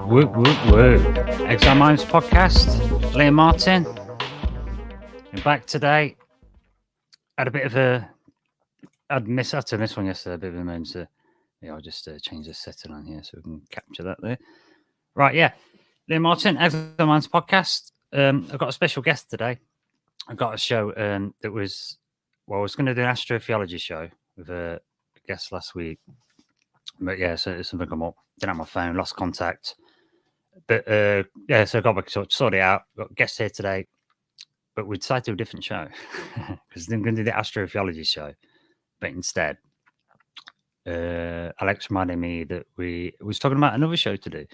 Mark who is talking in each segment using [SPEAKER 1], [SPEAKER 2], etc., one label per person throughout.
[SPEAKER 1] Woo, woo, woo. Exiled Minds Podcast. Liam Martin. I'm back today. I'd missed this one yesterday, a bit of an emergency. I'll just change the setting on here so we can capture that there. Right, yeah. Liam Martin, Exiled Minds Podcast. I've got a special guest today. I've got a show that was, I was going to do an astrotheology show with a guest last week. But yeah, so something come up. Didn't have my phone, lost contact. But so I got back to sort it out. Got a guest here today, but we decided to do a different show because I'm going to do the astrotheology show. But instead, Alex reminded me that we was talking about another show to do.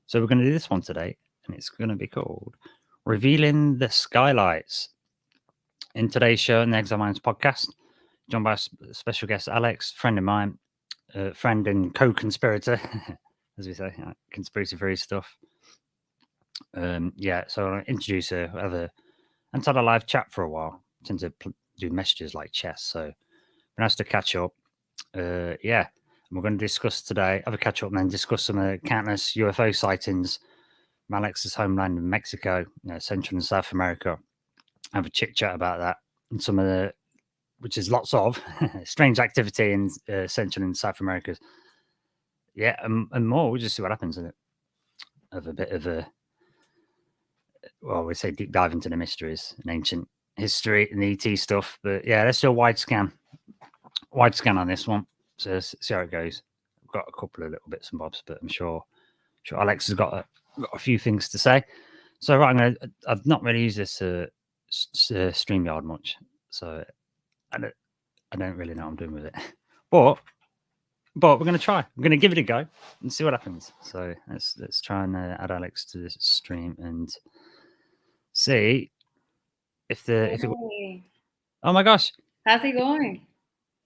[SPEAKER 1] So we're going to do this one today, and it's going to be called Revealing the Skylights. In today's show, in the Exiled Minds Podcast, joined by a special guest, Alex, friend of mine, friend and co-conspirator. As we say, conspiracy theory stuff. So I'll introduce her. I haven't had a live chat for a while. I tend to do messages like chess, so been nice to catch up. And we're going to discuss today, have a catch up and then discuss some countless UFO sightings from Alex's homeland in Mexico, Central and South America. Have a chit chat about that and some of the, which is lots of strange activity in Central and South America. Yeah, and more. We'll just see what happens in it. Have a bit of we say deep dive into the mysteries and ancient history and ET stuff. But yeah, let's do a wide scan on this one. So see how it goes. I've got a couple of little bits and bobs, but I'm sure Alex has got a few things to say. So right, I've not really used this StreamYard much, so I don't really know what I'm doing with it, but we're going to try. We're going to give it a go and see what happens. So let's try and add Alex to this stream and see if it. Oh my gosh!
[SPEAKER 2] How's it going?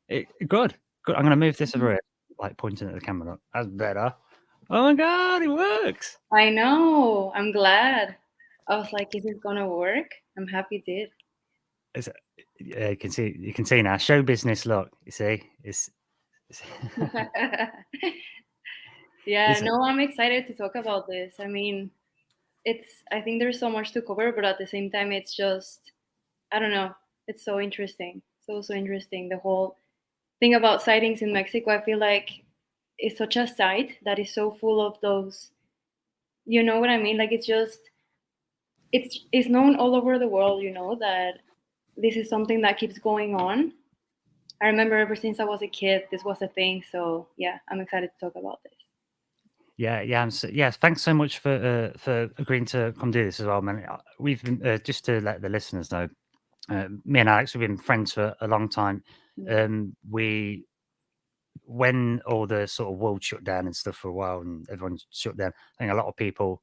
[SPEAKER 1] Good. I'm going to move this over here, like pointing at the camera. That's better. Oh my god, it works!
[SPEAKER 2] I know. I'm glad. I was like, is it going to work? I'm happy it did.
[SPEAKER 1] You can see now. Show business. Look, you see, it's.
[SPEAKER 2] I'm excited to talk about this. I mean, I think there's so much to cover, but at the same time, it's just, I don't know, it's so interesting. So interesting. The whole thing about sightings in Mexico, I feel like it's such a site that is so full of those, you know what I mean? Like, it's known all over the world, that this is something that keeps going on. I remember ever since I was a kid, this was a thing. So yeah, I'm excited to talk about this.
[SPEAKER 1] Yeah. Thanks so much for agreeing to come do this as well, man. We've been just to let the listeners know, me and Alex, we've been friends for a long time. When all the sort of world shut down and stuff for a while, and everyone shut down, I think a lot of people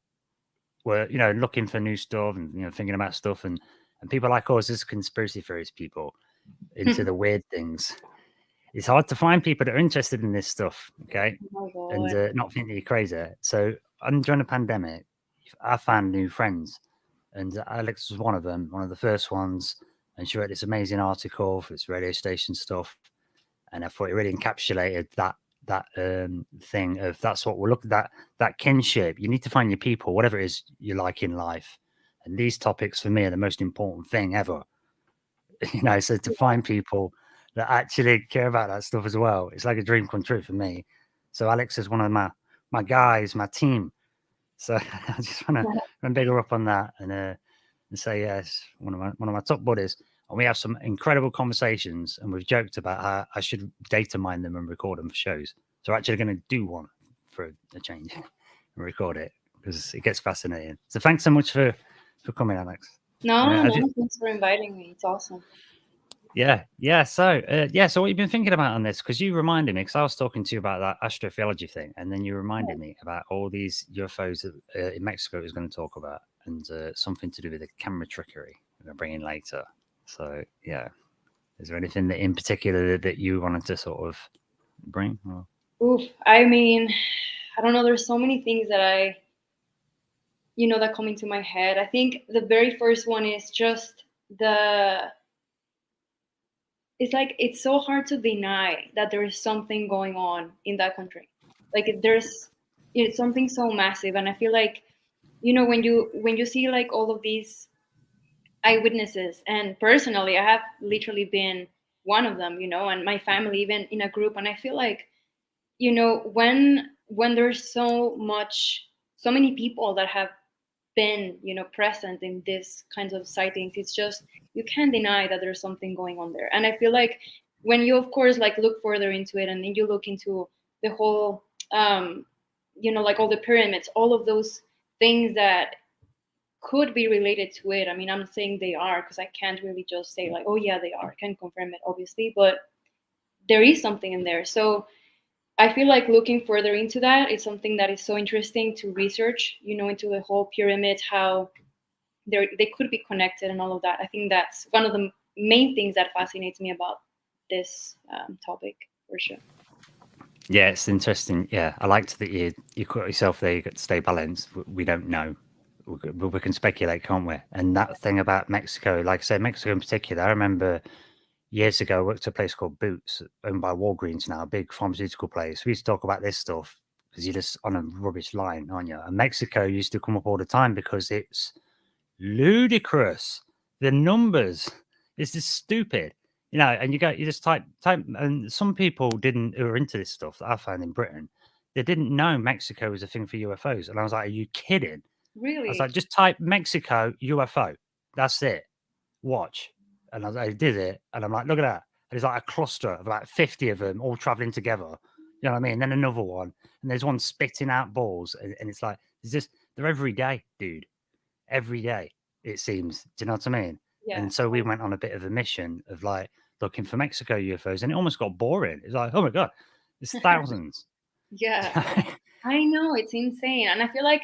[SPEAKER 1] were, looking for new stuff and thinking about stuff, and people like us as conspiracy theorist people into the weird things. It's hard to find people that are interested in this stuff, okay? And not think that you're crazy. So during the pandemic, I found new friends, and Alex was one of them, one of the first ones. And she wrote this amazing article for its radio station stuff, and I thought it really encapsulated that thing of that's what we're looking at, that kinship. You need to find your people, whatever it is you like in life, and these topics for me are the most important thing ever. So to find people that actually care about that stuff as well, it's like a dream come true for me. So Alex is one of my guys, my team. So I just want to big her up on that and say yes, one of my top buddies. And we have some incredible conversations, and we've joked about how I should data mine them and record them for shows. So we're actually going to do one for a change and record it because it gets fascinating. So thanks so much for for coming, Alex.
[SPEAKER 2] No, thanks for inviting me. It's awesome.
[SPEAKER 1] Yeah. So, so what you've been thinking about on this? Because you reminded me, because I was talking to you about that astrophysiology thing, and then you reminded me about all these UFOs that in Mexico was going to talk about, and something to do with the camera trickery we're going to bring in later. So, yeah. Is there anything that in particular that you wanted to sort of bring? Or?
[SPEAKER 2] Oof. I mean, I don't know. There's so many things that that come into my head. I think the very first one is just it's like it's so hard to deny that there is something going on in that country. Like there's it's something so massive, and I feel like when you see like all of these eyewitnesses, and personally I have literally been one of them, and my family even in a group, and I feel like when there's so many people that have been present in these kinds of sightings, it's just you can't deny that there's something going on there. And I feel like when you of course like look further into it, and then you look into the whole like all the pyramids, all of those things that could be related to it. I mean, I'm saying they are because I can't really just say like, oh yeah, they are. I can confirm it obviously, but there is something in there. So I feel like looking further into that is something that is so interesting to research, into the whole pyramid, how they could be connected and all of that. I think that's one of the main things that fascinates me about this topic, for sure.
[SPEAKER 1] Yeah, it's interesting. Yeah, I liked that you caught yourself there. You got to stay balanced. We don't know. We can speculate, can't we? And that thing about Mexico, like I said, Mexico in particular, I remember years ago, I worked at a place called Boots, owned by Walgreens now, a big pharmaceutical place. We used to talk about this stuff because you're just on a rubbish line, aren't you? And Mexico used to come up all the time because it's ludicrous. The numbers, it's just stupid, and you just type, and some people who are into this stuff that I found in Britain, they didn't know Mexico was a thing for UFOs. And I was like, are you kidding?
[SPEAKER 2] Really?
[SPEAKER 1] I was like, just type Mexico UFO. That's it. Watch. And I did it, and I'm like, look at that. And it's like a cluster of about 50 of them all traveling together. You know what I mean? And then another one, and there's one spitting out balls, and it's like, they're every day, dude. Every day, it seems. Do you know what I mean?
[SPEAKER 2] Yeah.
[SPEAKER 1] And so we went on a bit of a mission of like looking for Mexico UFOs, and it almost got boring. It's like, oh my God, there's thousands.
[SPEAKER 2] Yeah, I know, it's insane. And I feel like,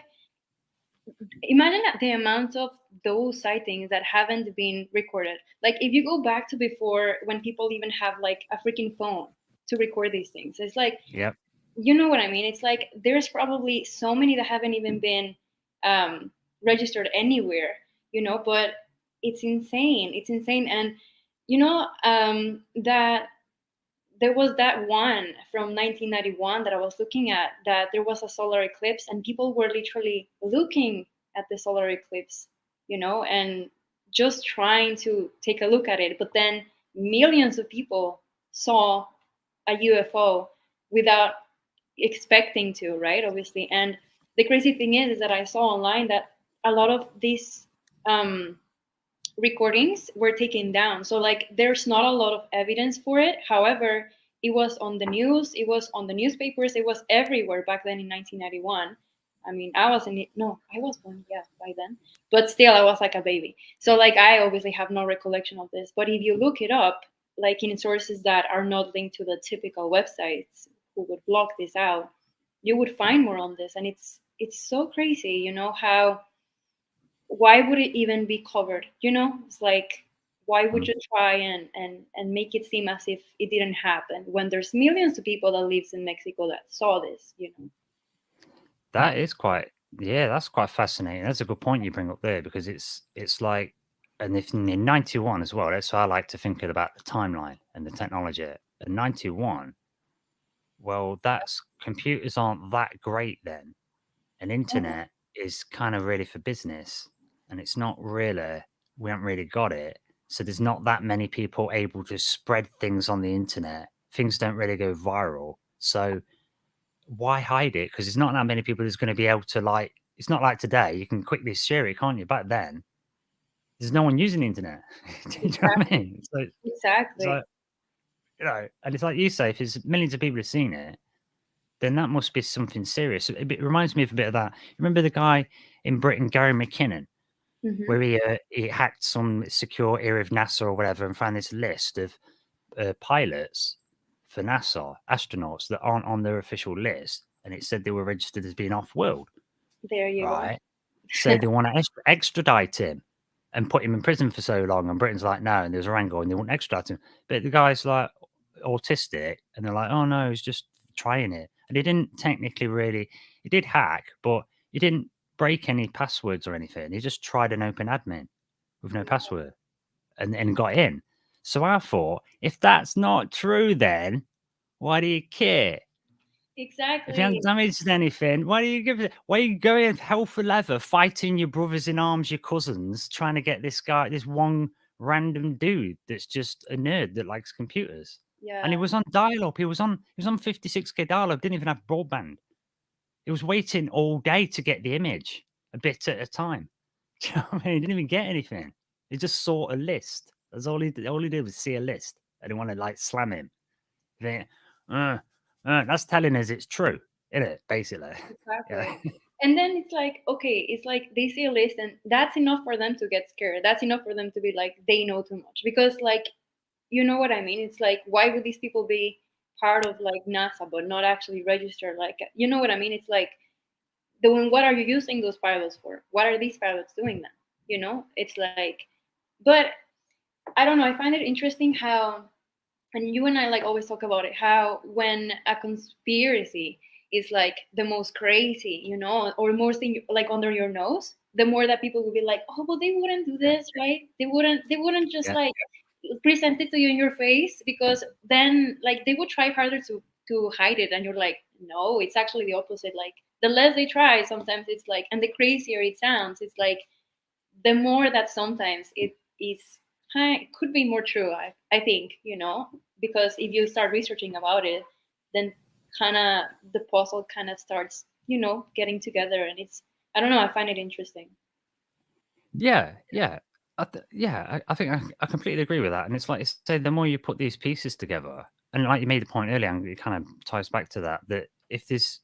[SPEAKER 2] imagine the amount of those sightings that haven't been recorded. Like if you go back to before, when people even have like a freaking phone to record these things, it's like,
[SPEAKER 1] yep.
[SPEAKER 2] You know what I mean? It's like there's probably so many that haven't even been registered anywhere, but it's insane. It's insane. And that there was that one from 1991 that I was looking at, that there was a solar eclipse, and people were literally looking at the solar eclipse, and just trying to take a look at it. But then millions of people saw a UFO without expecting to, right? Obviously. And the crazy thing is that I saw online that a lot of these recordings were taken down. So like there's not a lot of evidence for it. However, it was on the news, it was on the newspapers, it was everywhere back then in 1991. I mean, I was born, yeah, by then, but still I was like a baby. So like I obviously have no recollection of this, but if you look it up, like in sources that are not linked to the typical websites who would block this out, you would find more on this. And it's so crazy, how, why would it even be covered? It's like, why would you try and make it seem as if it didn't happen when there's millions of people that lives in Mexico that saw this,
[SPEAKER 1] That is that's quite fascinating. That's a good point you bring up there, because it's like, and if in 91 as well, that's why I like to think about the timeline and the technology. In 91, well, computers aren't that great then, and internet is kind of really for business, and it's not really, we haven't really got it. So there's not that many people able to spread things on the internet. Things don't really go viral. So why hide it? Because there's not that many people that's going to be able to, like, it's not like today. You can quickly share it, can't you? Back then, there's no one using the internet. Do you know what I mean? So,
[SPEAKER 2] exactly.
[SPEAKER 1] So, and it's like you say, if there's millions of people have seen it, then that must be something serious. It reminds me of a bit of that. Remember the guy in Britain, Gary McKinnon? where he hacked some secure area of NASA or whatever and found this list of pilots for NASA, astronauts that aren't on their official list, and it said they were registered as being off-world,
[SPEAKER 2] There you go.
[SPEAKER 1] right? So they want to extradite him and put him in prison for so long, and Britain's like, no, and there's a wrangle, and they won't extradite him. But the guy's like autistic, and they're like, oh no, he's just trying it. And he didn't technically really, he did hack, but he didn't break any passwords or anything. He just tried an open admin with no password and got in. So I thought, if that's not true, then why do you care? If you haven't
[SPEAKER 2] Exactly.
[SPEAKER 1] damaged anything, why do you give it? Why are you going hell for leather, fighting your brothers in arms, your cousins, trying to get this guy, this one random dude that's just a nerd that likes computers? And he
[SPEAKER 2] Yeah.
[SPEAKER 1] was on dial-up. He was on 56K dial-up. Didn't even have broadband. He was waiting all day to get the image, a bit at a time. Do you know what I mean? He didn't even get anything. He just saw a list. That's all he did. All he did was see a list, and he wanted to like slam him. Then, that's telling us it's true, isn't it? Basically, yeah.
[SPEAKER 2] Exactly. And then it's like, okay, it's like they see a list and that's enough for them to get scared. That's enough for them to be like, they know too much. Because, like, you know what I mean? It's like, why would these people be part of like NASA but not actually registered? Like, you know what I mean? It's like, then what are you using those pilots for? What are these pilots doing then? You know, it's like, but I don't know. I find it interesting how, and you and I like always talk about it, how when a conspiracy is like the most crazy, you know, or more thing like under your nose, the more that people will be like, oh, well, they wouldn't do
[SPEAKER 1] Yeah,
[SPEAKER 2] this, right? They wouldn't just
[SPEAKER 1] yeah,
[SPEAKER 2] like present it to you in your face, because then like they would try harder to hide it, and you're like, no, it's actually the opposite. Like the less they try, sometimes it's like, and the crazier it sounds, it's like the more that sometimes it is could be more true. I think, you know, because if you start researching about it, then kind of the puzzle kind of starts, you know, getting together, and it's, I don't know, I find it interesting.
[SPEAKER 1] yeah, yeah. I think I completely agree with that. And it's like, say, the more you put these pieces together, and like you made the point earlier, and it kind of ties back to that, that if there's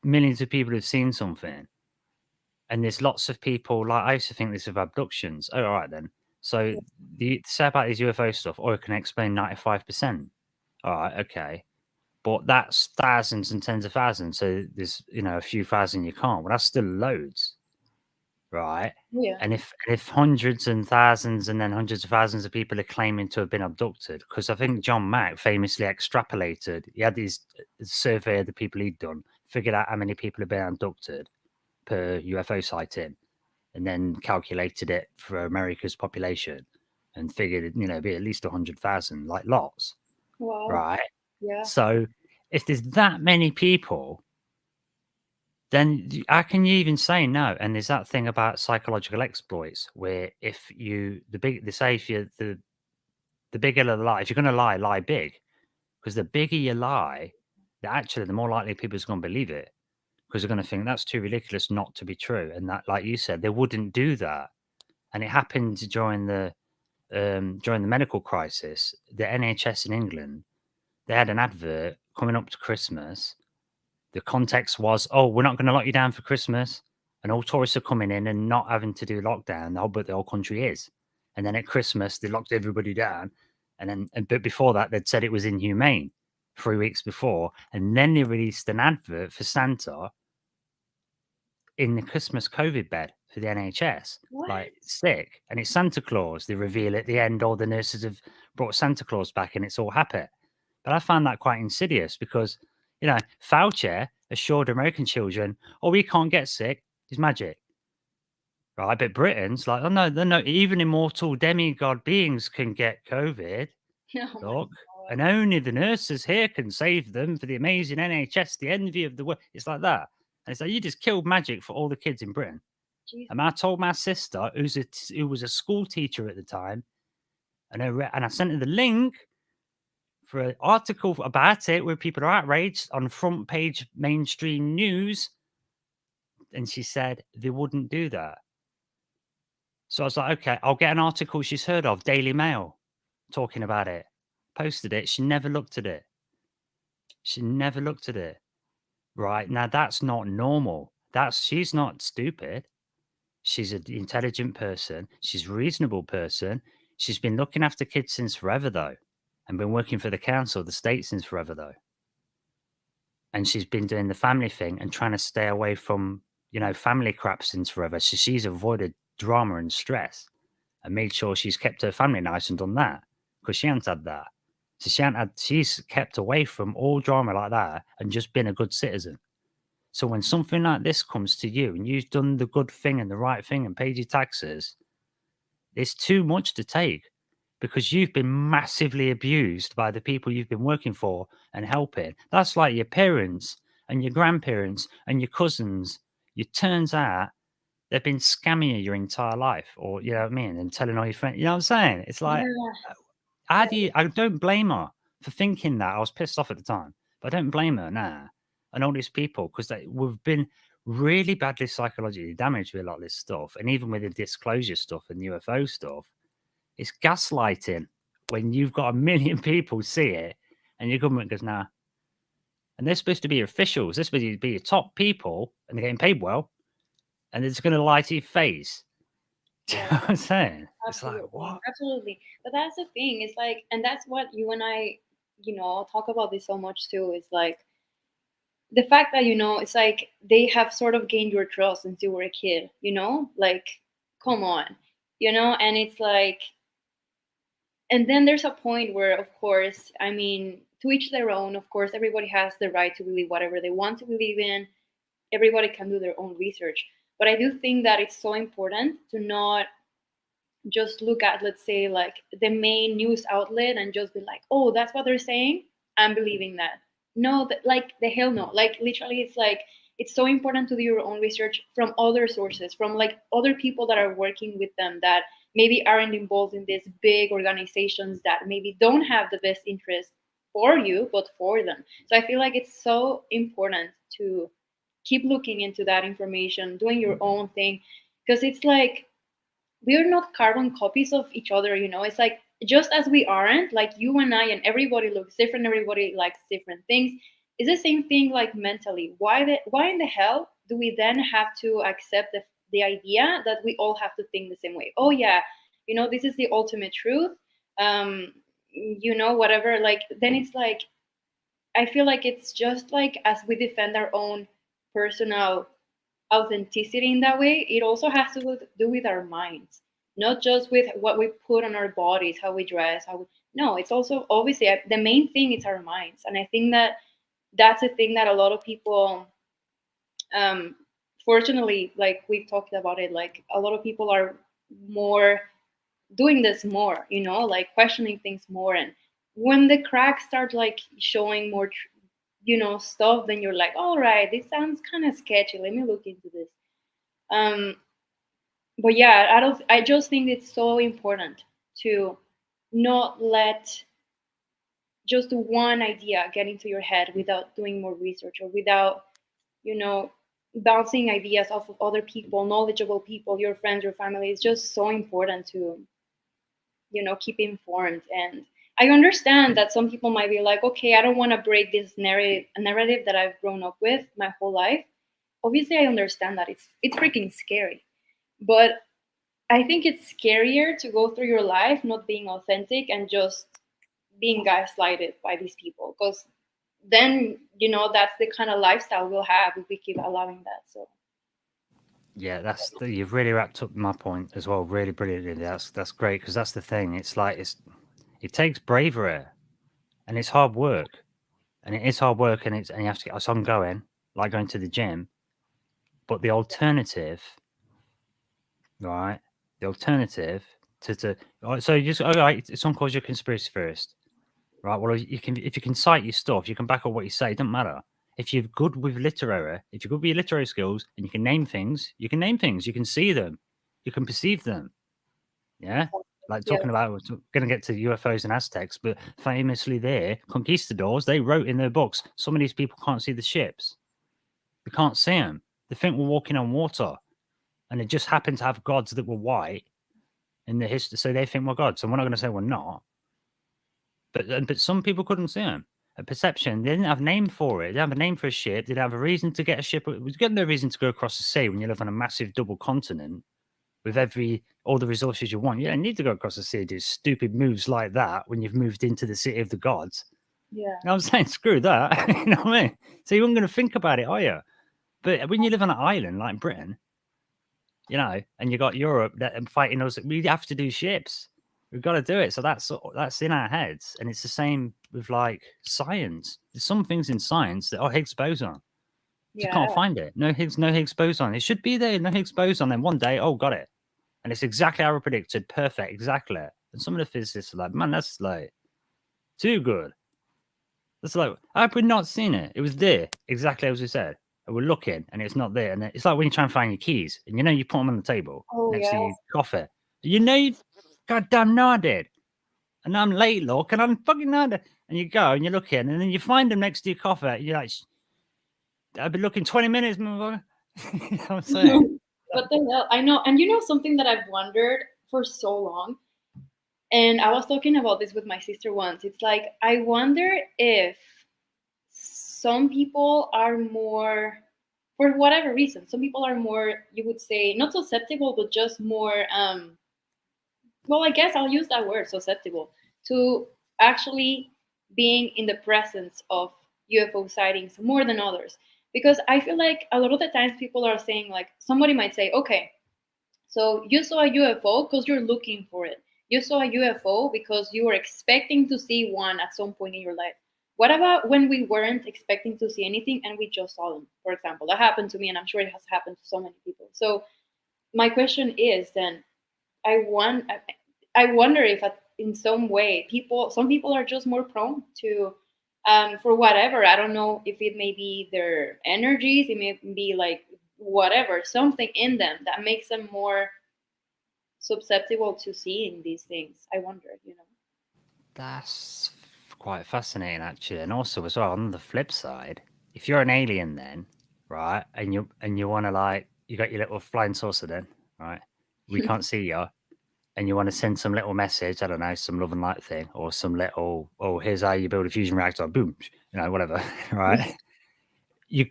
[SPEAKER 1] millions of people who've seen something, and there's lots of people, like I used to think this with abductions. Oh, all right then. So the say about these UFO stuff, or it can explain 95%. All right, okay. But that's thousands and tens of thousands. So there's, a few thousand you can't. Well, that's still loads, right?
[SPEAKER 2] Yeah.
[SPEAKER 1] And if hundreds and thousands and then hundreds of thousands of people are claiming to have been abducted, because I think John Mack famously extrapolated. He had his survey of the people he'd done, figured out how many people had been abducted per UFO sighting, and then calculated it for America's population, and figured it'd be at least 100,000, like lots,
[SPEAKER 2] Wow.
[SPEAKER 1] right?
[SPEAKER 2] Yeah.
[SPEAKER 1] So if there's that many people, then how can you even say no? And there's that thing about psychological exploits, where if you they say if you the bigger the lie, if you're going to lie, lie big, because the bigger you lie, the more likely people's going to believe it, because they're going to think that's too ridiculous not to be true, and that, like you said, they wouldn't do that. And it happened during the medical crisis. The NHS in England, they had an advert coming up to Christmas. The context was, oh, we're not going to lock you down for Christmas, and all tourists are coming in and not having to do lockdown. But the whole country is. And then at Christmas, they locked everybody down. But before that, they'd said it was inhumane 3 weeks before. And then they released an advert for Santa in the Christmas COVID bed for the NHS,
[SPEAKER 2] What?
[SPEAKER 1] like sick. And it's Santa Claus. They reveal at the end all the nurses have brought Santa Claus back and it's all happy. But I found that quite insidious because, Fauci assured American children, oh, we can't get sick. It's magic. Right. But Britain's like, oh, no, no, even immortal demigod beings can get COVID.
[SPEAKER 2] Oh my
[SPEAKER 1] Look.
[SPEAKER 2] god.
[SPEAKER 1] And only the nurses here can save them for the amazing NHS, the envy of the world. It's like that. And it's like, you just killed magic for all the kids in Britain.
[SPEAKER 2] Jesus.
[SPEAKER 1] And I told my sister, who was a school teacher at the time, and I sent her the link for an article about it where people are outraged on front page mainstream news. And she said they wouldn't do that. So I was like, okay, I'll get an article she's heard of, Daily Mail, talking about it. Posted it. She never looked at it. She never looked at it. Right. Now that's not normal. She's not stupid. She's an intelligent person. She's a reasonable person. She's been looking after kids since forever, though, and been working for the council of the state since forever, though. And she's been doing the family thing and trying to stay away from, family crap since forever. So she's avoided drama and stress and made sure she's kept her family nice and done that because she hasn't had that. So she's kept away from all drama like that and just been a good citizen. So when something like this comes to you and you've done the good thing and the right thing and paid your taxes, it's too much to take because you've been massively abused by the people you've been working for and helping. That's like your parents and your grandparents and your cousins. It turns out they've been scamming you your entire life, or you know what I mean, and telling all your friends. You know what I'm saying? It's like,
[SPEAKER 2] Yeah.
[SPEAKER 1] how do you? I don't blame her for thinking that. I was pissed off at the time, but I don't blame her now. And all these people, because we've been really badly psychologically damaged with a lot of this stuff, and even with the disclosure stuff and UFO stuff, it's gaslighting when you've got a million people see it, and your government goes, nah. And they're supposed to be your officials. They're supposed to be your top people, and they're getting paid well, and it's going to lie to your face. Do you know what I'm saying? It's like, what?
[SPEAKER 2] Absolutely. But that's the thing. It's like, and that's what you and I, talk about this so much too. It's like the fact that, it's like they have sort of gained your trust since you were a kid, like, come on, and it's like, and then there's a point where, of course, I mean, to each their own, of course, everybody has the right to believe whatever they want to believe in. Everybody can do their own research. But I do think that it's so important to not just look at, let's say, like the main news outlet and just be like, oh, that's what they're saying, I'm believing that. No, like the hell no. Like literally, it's like it's so important to do your own research from other sources, from like other people that are working with them that maybe aren't involved in these big organizations that maybe don't have the best interest for you but for them. So I feel like it's so important to keep looking into that information, doing your own thing, because it's like we're not carbon copies of each other. It's like just as we aren't, like you and I, and everybody looks different, everybody likes different things. It's the same thing, like mentally. Why in the hell do we then have to accept the idea that we all have to think the same way? Oh yeah, this is the ultimate truth. Whatever. Like then it's like I feel like it's just like as we defend our own personal authenticity in that way, it also has to do with our minds, not just with what we put on our bodies, how we dress, no, it's also obviously the main thing is our minds. And I think that that's a thing that a lot of people, fortunately, like we've talked about it, like a lot of people are more doing this more, like questioning things more. And when the cracks start like showing more stuff, then you're like, all right, this sounds kind of sketchy, let me look into this. But yeah, I just think it's so important to not let just one idea get into your head without doing more research, or without bouncing ideas off of other people, knowledgeable people, your friends, your family. It's just so important to keep informed. And I understand that some people might be like, okay, I don't want to break this narrative that I've grown up with my whole life. Obviously, I understand that it's freaking scary. But I think it's scarier to go through your life not being authentic and just being gaslighted by these people. Because then, that's the kind of lifestyle we'll have if we keep allowing that. So
[SPEAKER 1] Yeah, you've really wrapped up my point as well. Really brilliantly. That's great, because that's the thing. It's like it takes bravery, and it's hard work, and it is hard work, and you have to get us ongoing, like going to the gym. But the alternative, right? The alternative to so you just all right. Someone calls you a conspiracy theorist, right? Well, if you can cite your stuff, you can back up what you say. It doesn't matter. If you're good with if you're good with your literary skills and you can name things, you can see them, you can perceive them. Yeah. Like
[SPEAKER 2] yeah,
[SPEAKER 1] talking about, we're going to get to UFOs and Aztecs, but famously there, conquistadors, they wrote in their books, some of these people can't see the ships. They can't see them. They think we're walking on water. And it just happened to have gods that were white in the history. So they think we're gods. And we're not going to say we're not. But some people couldn't see them. A perception, they didn't have a name for it. They didn't have a name for a ship. They didn't have a reason to get a ship. It was got no reason to go across the sea when you live on a massive double continent. with all the resources you want. You don't need to go across the sea and do stupid moves like that when you've moved into the city of the gods.
[SPEAKER 2] Yeah.
[SPEAKER 1] You know what I'm saying? Screw that. You know what I mean? So you weren't going to think about it, are you? But when you live on an island like Britain, you know, and you got Europe that fighting us, we have to do ships. We've got to do it. So that's in our heads. And it's the same with like science. There's some things in science that are Higgs boson. You can't find it. No Higgs boson. It should be there. No Higgs boson. Then one day, oh, got it. And it's exactly how we predicted. Perfect. Exactly. And some of the physicists are like, man, that's like too good. That's like, how have we not seen it? It was there, exactly as we said. And we're looking, and it's not there. And it's like when you try and find your keys, and you know you put them on the table next to your coffee. You know you goddamn know I did. And I'm late, look, and I'm fucking know that. And you go and you're looking, and then you find them next to your coffee. You're like, I've been looking 20 minutes, motherfucker. You know what I'm saying?
[SPEAKER 2] What the hell? I know. And you know something that I've wondered for so long? And I was talking about this with my sister once. It's like, I wonder if some people are more, for whatever reason, some people are more, you would say, not susceptible, but just more, well, I guess I'll use that word, susceptible, to actually being in the presence of UFO sightings more than others. Because I feel like a lot of the times people are saying, like, somebody might say, okay, so you saw a UFO because you're looking for it. You saw a UFO because you were expecting to see one at some point in your life. What about when we weren't expecting to see anything and we just saw them? For example, that happened to me, and I'm sure it has happened to so many people. So my question is then, I wonder if in some way some people are just more prone to, for whatever. I don't know if it may be their energies, it may be like whatever, something in them that makes them more susceptible to seeing these things. I wonder,
[SPEAKER 1] That's quite fascinating, actually. And also, as well, on the flip side, if you're an alien, then right, and you want to like, you got your little flying saucer, then right, we can't see you, and you want to send some little message, I don't know, some love and light thing, or some little, oh, here's how you build a fusion reactor, boom, you know, whatever, right? You,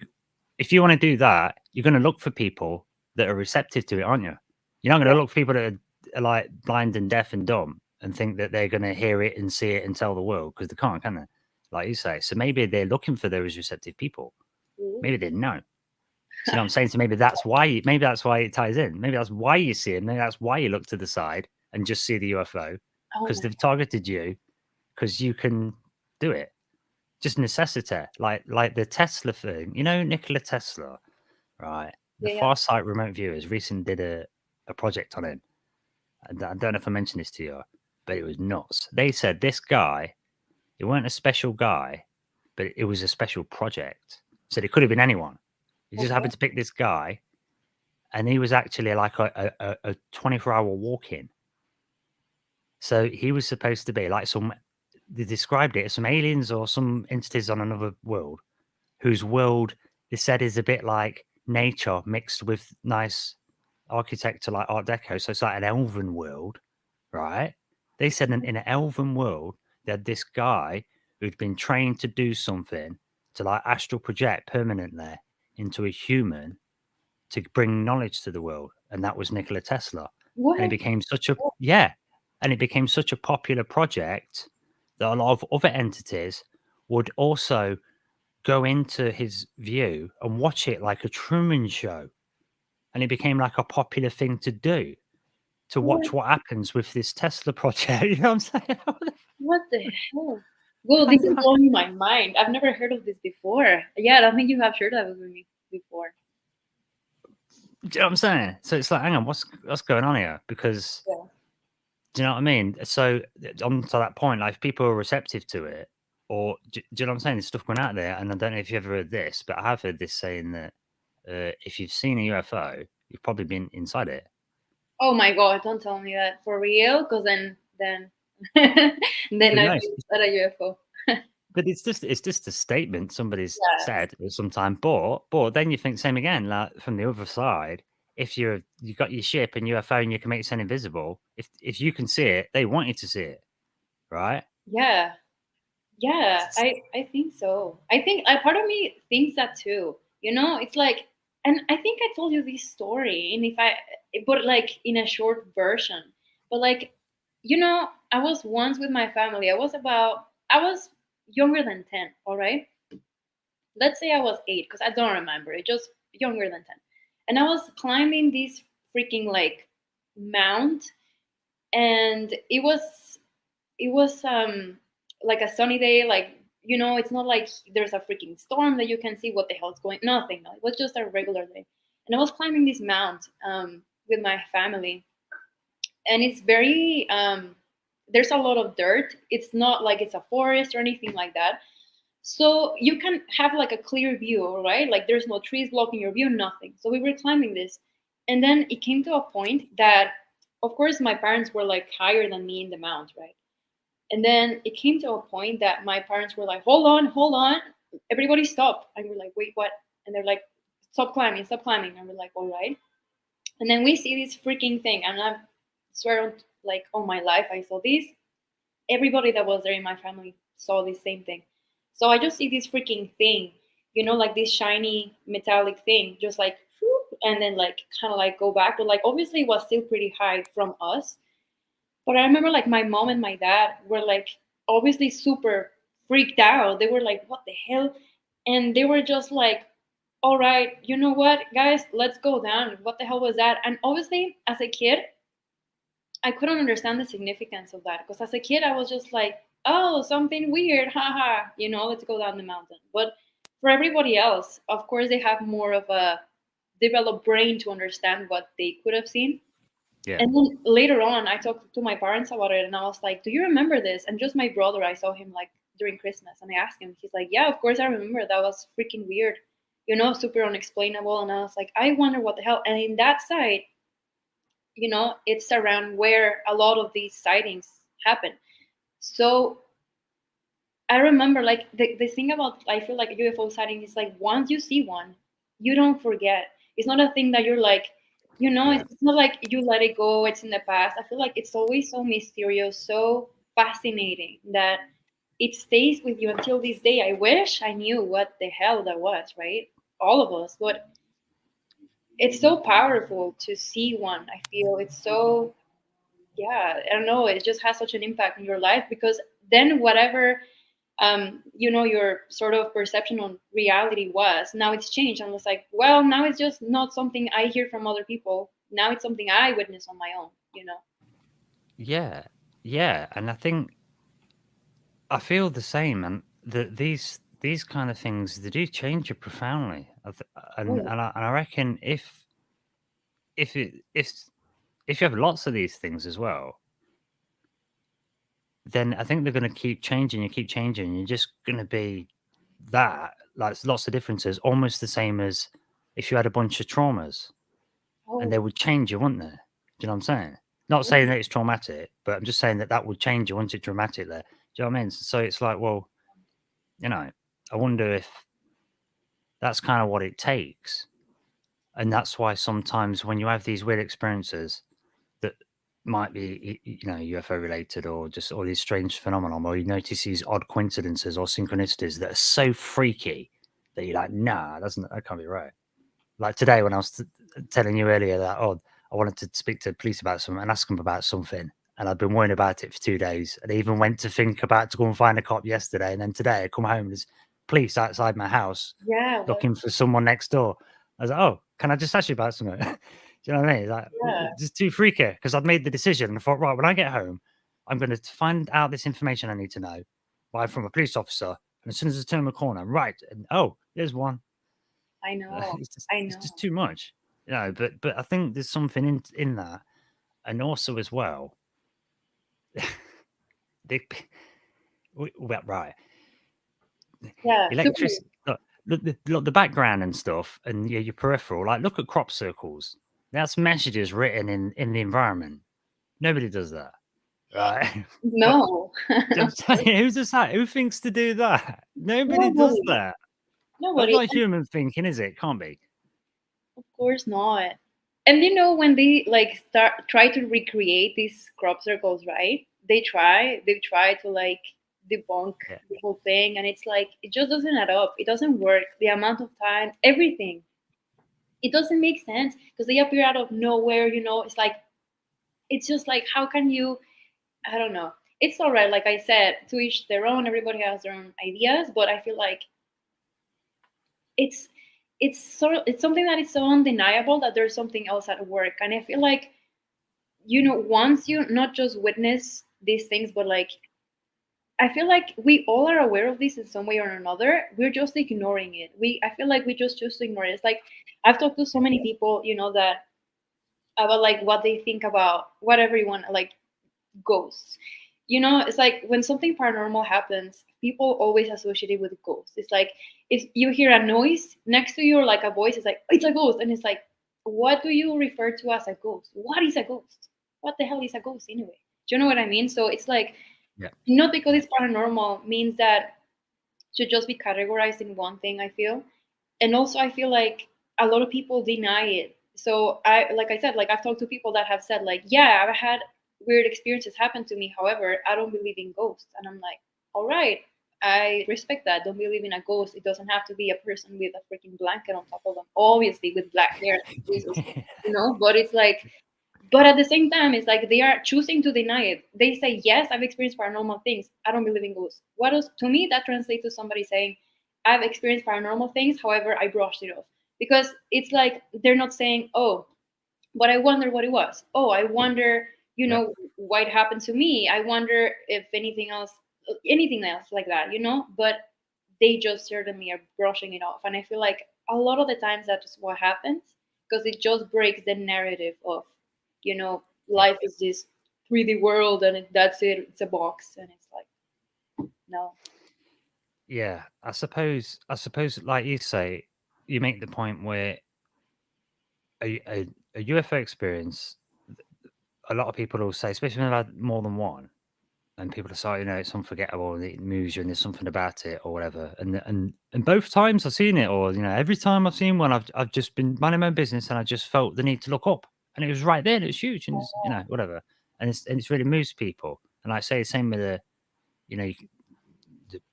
[SPEAKER 1] if you want to do that, you're going to look for people that are receptive to it, aren't you? You're not going to look for people that are like blind and deaf and dumb and think that they're going to hear it and see it and tell the world, because they can't, can they? Like you say. So maybe they're looking for those receptive people. Maybe they know. So you know what I'm saying? So maybe that's why it ties in. Maybe that's why you see it. Maybe that's why you look to the side and just see the UFO, because they've targeted you, because you can do it. Just necessity, like the Tesla thing. You know, Nikola Tesla, right? The Farsight remote viewers recently did a project on him. I don't know if I mentioned this to you, but it was nuts. They said this guy, it weren't a special guy, but it was a special project. So it could have been anyone. You just happened to pick this guy, and he was actually like a 24-hour walk-in. So he was supposed to be like they described it as some aliens or some entities on another world, whose world they said is a bit like nature mixed with nice architecture like Art Deco. So it's like an elven world, right? They said in an elven world, they had this guy who'd been trained to do something to like astral project permanently into a human to bring knowledge to the world. And that was Nikola Tesla.
[SPEAKER 2] What?
[SPEAKER 1] And it became such a popular project that a lot of other entities would also go into his view and watch it like a Truman Show. And it became like a popular thing to do, to watch what happens with this Tesla project. You know what I'm saying?
[SPEAKER 2] What the hell? Well, this is blowing my mind. I've never heard of this before. Yeah, I don't think you have shared that with me before.
[SPEAKER 1] Do you know what I'm saying? So it's like, hang on, what's going on here? Because do you know what I mean? So on to that point, like if people are receptive to it, or do you know what I'm saying? There's stuff going out there, and I don't know if you've ever heard this, but I have heard this saying that if you've seen a UFO, you've probably been inside it.
[SPEAKER 2] Oh my god! Don't tell me that for real, because then I've been at a UFO.
[SPEAKER 1] But it's just a statement somebody's said at some time. But then you think same again, like from the other side. If you got your ship and UFO and you can make it sound invisible, if you can see it, they want you to see it, right?
[SPEAKER 2] Yeah, I think so. I think part of me thinks that too. You know, it's like And I think I told you this story, and but like in a short version. But like, I was once with my family. I was younger than 10. All right, let's say I was 8 because I don't remember. It just younger than 10, and I was climbing this freaking like mount, and it was like a sunny day, like, it's not like there's a freaking storm that you can see what the hell's going, nothing, no, it was just a regular day. And I was climbing this mount with my family, and it's very there's a lot of dirt. It's not like it's a forest or anything like that, so you can have like a clear view, right? Like there's no trees blocking your view, nothing. So we were climbing this, and then it came to a point that, of course, my parents were like higher than me in the mount, right? And then it came to a point that my parents were like, hold on, everybody stop. And we're like, wait, what? And they're like, stop climbing, stop climbing. And we're like, all right. And then we see this freaking thing. And I swear on, like, all my life, I saw this. Everybody that was there in my family saw the same thing. So I just see this freaking thing, like this shiny metallic thing, just like, whoop, and then like kind of like go back. But like, obviously, it was still pretty high from us. But I remember like my mom and my dad were like obviously super freaked out. They were like, what the hell? And they were just like, all right, you know what, guys, let's go down. What the hell was that? And obviously, as a kid, I couldn't understand the significance of that, because as a kid, I was just like, oh, something weird, haha, let's go down the mountain. But for everybody else, of course, they have more of a developed brain to understand what they could have seen.
[SPEAKER 1] Yeah.
[SPEAKER 2] And then later on, I talked to my parents about it, and I was like, do you remember this? And just my brother, I saw him like during Christmas, and I asked him, he's like, yeah, of course I remember. That was freaking weird, super unexplainable. And I was like, I wonder what the hell. And in that site, it's around where a lot of these sightings happen. So I remember, like, the thing about, I feel like a UFO sighting is like, once you see one, you don't forget. It's not a thing that you're like,
[SPEAKER 1] Yeah.
[SPEAKER 2] it's not like you let it go, it's in the past. I feel like it's always so mysterious, so fascinating, that it stays with you until this day. I wish I knew what the hell that was, right? All of us. But it's so powerful to see one. I feel it's so, yeah, I don't know, it just has such an impact in your life, because then whatever your sort of perception on reality was, now it's changed, and it's like, well, now it's just not something I hear from other people. Now it's something I witness on my own.
[SPEAKER 1] Yeah. Yeah. And I feel the same, and that these kind of things, they do change you profoundly.
[SPEAKER 2] Oh,
[SPEAKER 1] And I reckon if it if you have lots of these things as well, then I think they're going to keep changing. You keep changing. You're just going to be that, like, lots of differences, almost the same as if you had a bunch of traumas, and they
[SPEAKER 2] oh,
[SPEAKER 1] would change you, wouldn't they? Do you know what I'm saying? Not saying that it's traumatic, but I'm just saying that that would change you once it's dramatic there. Do you know what I mean? So it's like, well, I wonder if that's kind of what it takes. And that's why sometimes when you have these weird experiences that might be, UFO related, or just all these strange phenomenon, or you notice these odd coincidences or synchronicities that are so freaky that you're like, nah, that can't be right. Like today, when I was telling you earlier that, I wanted to speak to the police about something and ask them about something, and I've been worrying about it for 2 days. And I even went to think about to go and find a cop yesterday, and then today I come home, there's police outside my house
[SPEAKER 2] yeah,
[SPEAKER 1] looking for someone next door. I was like, oh, can I just ask you about something? Do you know what I mean? Like,
[SPEAKER 2] yeah,
[SPEAKER 1] just too freaky, because I'd made the decision and thought, right, when I get home, I'm going to find out this information I need to know from a police officer. And as soon as I turn the corner, right, and there's one.
[SPEAKER 2] I know,
[SPEAKER 1] It's just
[SPEAKER 2] I
[SPEAKER 1] it's
[SPEAKER 2] know.
[SPEAKER 1] just too much, But I think there's something in that, and also as well, they, well, right,
[SPEAKER 2] Yeah, super.
[SPEAKER 1] electricity. Look, the background and stuff, and your peripheral. Like, look at crop circles. That's messages written in the environment. Nobody does that, right? But
[SPEAKER 2] No.
[SPEAKER 1] just who's just that? Who thinks to do that? Nobody does
[SPEAKER 2] Nobody.
[SPEAKER 1] that. That's
[SPEAKER 2] Nobody.
[SPEAKER 1] not human thinking, is it? Can't be.
[SPEAKER 2] Of course not. And when they like try to recreate these crop circles, right? They try to like debunk
[SPEAKER 1] Yeah.
[SPEAKER 2] the whole thing, and it's like it just doesn't add up. It doesn't work. The amount of time, everything. It doesn't make sense because they appear out of nowhere. It's like, it's just like, how can you? I don't know. It's all right, like I said, to each their own. Everybody has their own ideas, but I feel like it's it's something that is so undeniable that there's something else at work. And I feel like, once you not just witness these things, but like, I feel like we all are aware of this in some way or another. We're just ignoring it. I feel like we just choose to ignore it. It's like, I've talked to so many people, that about like what they think about whatever you want, like ghosts. It's like when something paranormal happens, people always associate it with ghosts. It's like, if you hear a noise next to you or like a voice, it's like, it's a ghost. And it's like, what do you refer to as a ghost? What is a ghost? What the hell is a ghost anyway? Do you know what I mean? So it's like,
[SPEAKER 1] Yeah.
[SPEAKER 2] not because it's paranormal means that should just be categorized in one thing, I feel. And also I feel like a lot of people deny it. So like I said, like I've talked to people that have said like, yeah, I've had weird experiences happen to me. However, I don't believe in ghosts. And I'm like, all right, I respect that. Don't believe in a ghost. It doesn't have to be a person with a freaking blanket on top of them, obviously with black hair, Jesus, but it's like, but at the same time, it's like they are choosing to deny it. They say, yes, I've experienced paranormal things. I don't believe in ghosts. What else? To me, that translates to somebody saying, I've experienced paranormal things. However, I brushed it off. Because it's like they're not saying, oh, but I wonder what it was. Oh, I wonder,
[SPEAKER 1] Yeah.
[SPEAKER 2] what happened to me. I wonder if anything else like that, But they just certainly are brushing it off. And I feel like a lot of the times that's what happens because it just breaks the narrative of, life is this 3D world and that's it. It's a box. And it's like, no.
[SPEAKER 1] Yeah, I suppose, like you say, you make the point where a UFO experience, a lot of people will say, especially when they've had more than one, and people decide, it's unforgettable and it moves you and there's something about it or whatever. And both times I've seen it, or every time I've seen one, I've just been minding my own business and I just felt the need to look up, and it was right there and it was huge, and it's, whatever, and it's really moves people. And I say the same with you know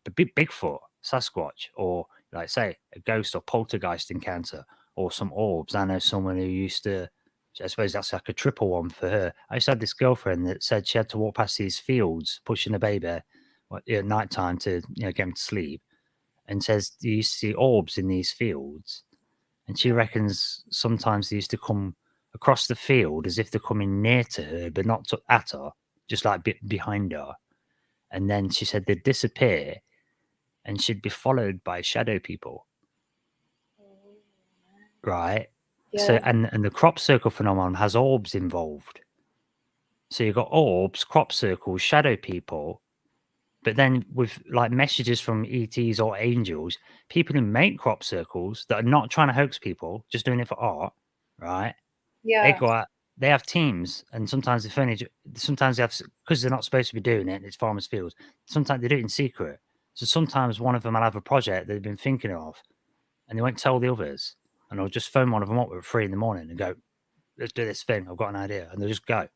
[SPEAKER 1] the Bigfoot, Sasquatch, or like say a ghost or poltergeist encounter, or some orbs. I know someone who used to. I suppose that's like a triple one for her. I used to have this girlfriend that said she had to walk past these fields pushing a baby at night time to get him to sleep, and says you used to see orbs in these fields, and she reckons sometimes they used to come across the field as if they're coming near to her, but not at her, just like behind her. And then she said they'd disappear, and she'd be followed by shadow people, right? So,
[SPEAKER 2] Yeah.
[SPEAKER 1] and the crop circle phenomenon has orbs involved. So you've got orbs, crop circles, shadow people, but then with like messages from ETs or angels, people who make crop circles that are not trying to hoax people, just doing it for art, right? They
[SPEAKER 2] Yeah.
[SPEAKER 1] go out, they have teams, and sometimes sometimes they have, because they're not supposed to be doing it, it's farmers' fields. Sometimes they do it in secret. So sometimes one of them will have a project they've been thinking of, and they won't tell the others. And I'll just phone one of them up at 3 a.m. and go, let's do this thing. I've got an idea. And they'll just go.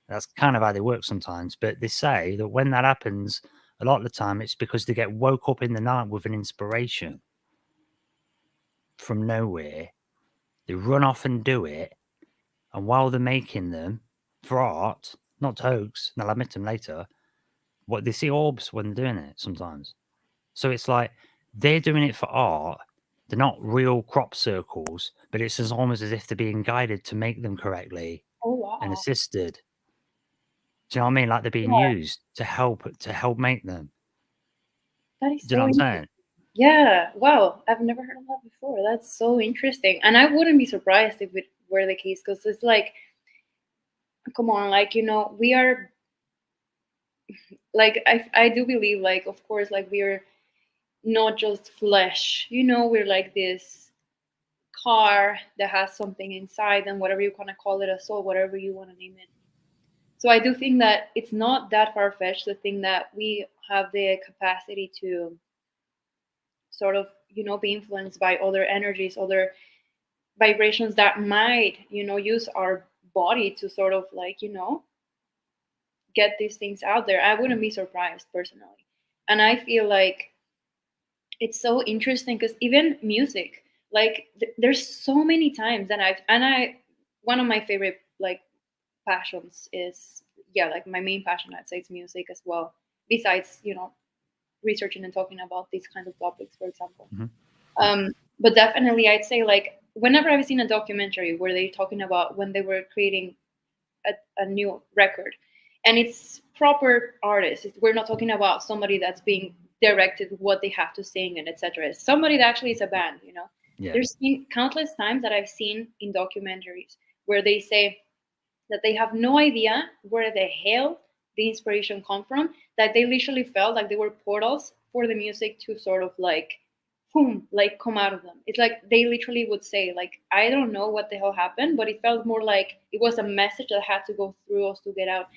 [SPEAKER 1] That's kind of how they work sometimes. But they say that when that happens, a lot of the time it's because they get woke up in the night with an inspiration from nowhere. They run off and do it. And while they're making them for art, not to hoax, and I'll admit them later, what they see orbs when they're doing it sometimes. So it's like they're doing it for art. They're not real crop circles, but it's as almost as if they're being guided to make them correctly
[SPEAKER 2] Oh,
[SPEAKER 1] and
[SPEAKER 2] wow.
[SPEAKER 1] assisted. Do you know what I mean? Like they're being
[SPEAKER 2] Yeah,
[SPEAKER 1] used to help make them.
[SPEAKER 2] that is
[SPEAKER 1] Do you know
[SPEAKER 2] so
[SPEAKER 1] what I'm
[SPEAKER 2] interesting.
[SPEAKER 1] saying?
[SPEAKER 2] Yeah, wow. I've never heard of that before. That's so interesting. And I wouldn't be surprised if it were the case because it's like, come on, like, we are, like, I do believe, like, of course, like, we're not just flesh, we're like this car that has something inside and whatever you want to call it, a soul, whatever you want to name it. So I do think that it's not that far fetched to think that we have the capacity to sort of, be influenced by other energies, other vibrations that might, use our body to sort of like, get these things out there. I wouldn't be surprised personally. And I feel like it's so interesting because even music, Like there's so many times that I one of my favorite like passions is, yeah, like my main passion, I'd say, is music as well, besides, researching and talking about these kind of topics, for example.
[SPEAKER 1] Mhm.
[SPEAKER 2] But definitely I'd say, like, whenever I've seen a documentary where they're talking about when they were creating a new record, and it's proper artists, we're not talking about somebody that's being directed what they have to sing and etc. It's somebody that actually is a band.
[SPEAKER 1] Yeah.
[SPEAKER 2] There's been countless times that I've seen in documentaries where they say that they have no idea where the hell the inspiration come from, that they literally felt like they were portals for the music to sort of like boom, like come out of them. It's like they literally would say, like, I don't know what the hell happened, but it felt more like it was a message that had to go through us to get out.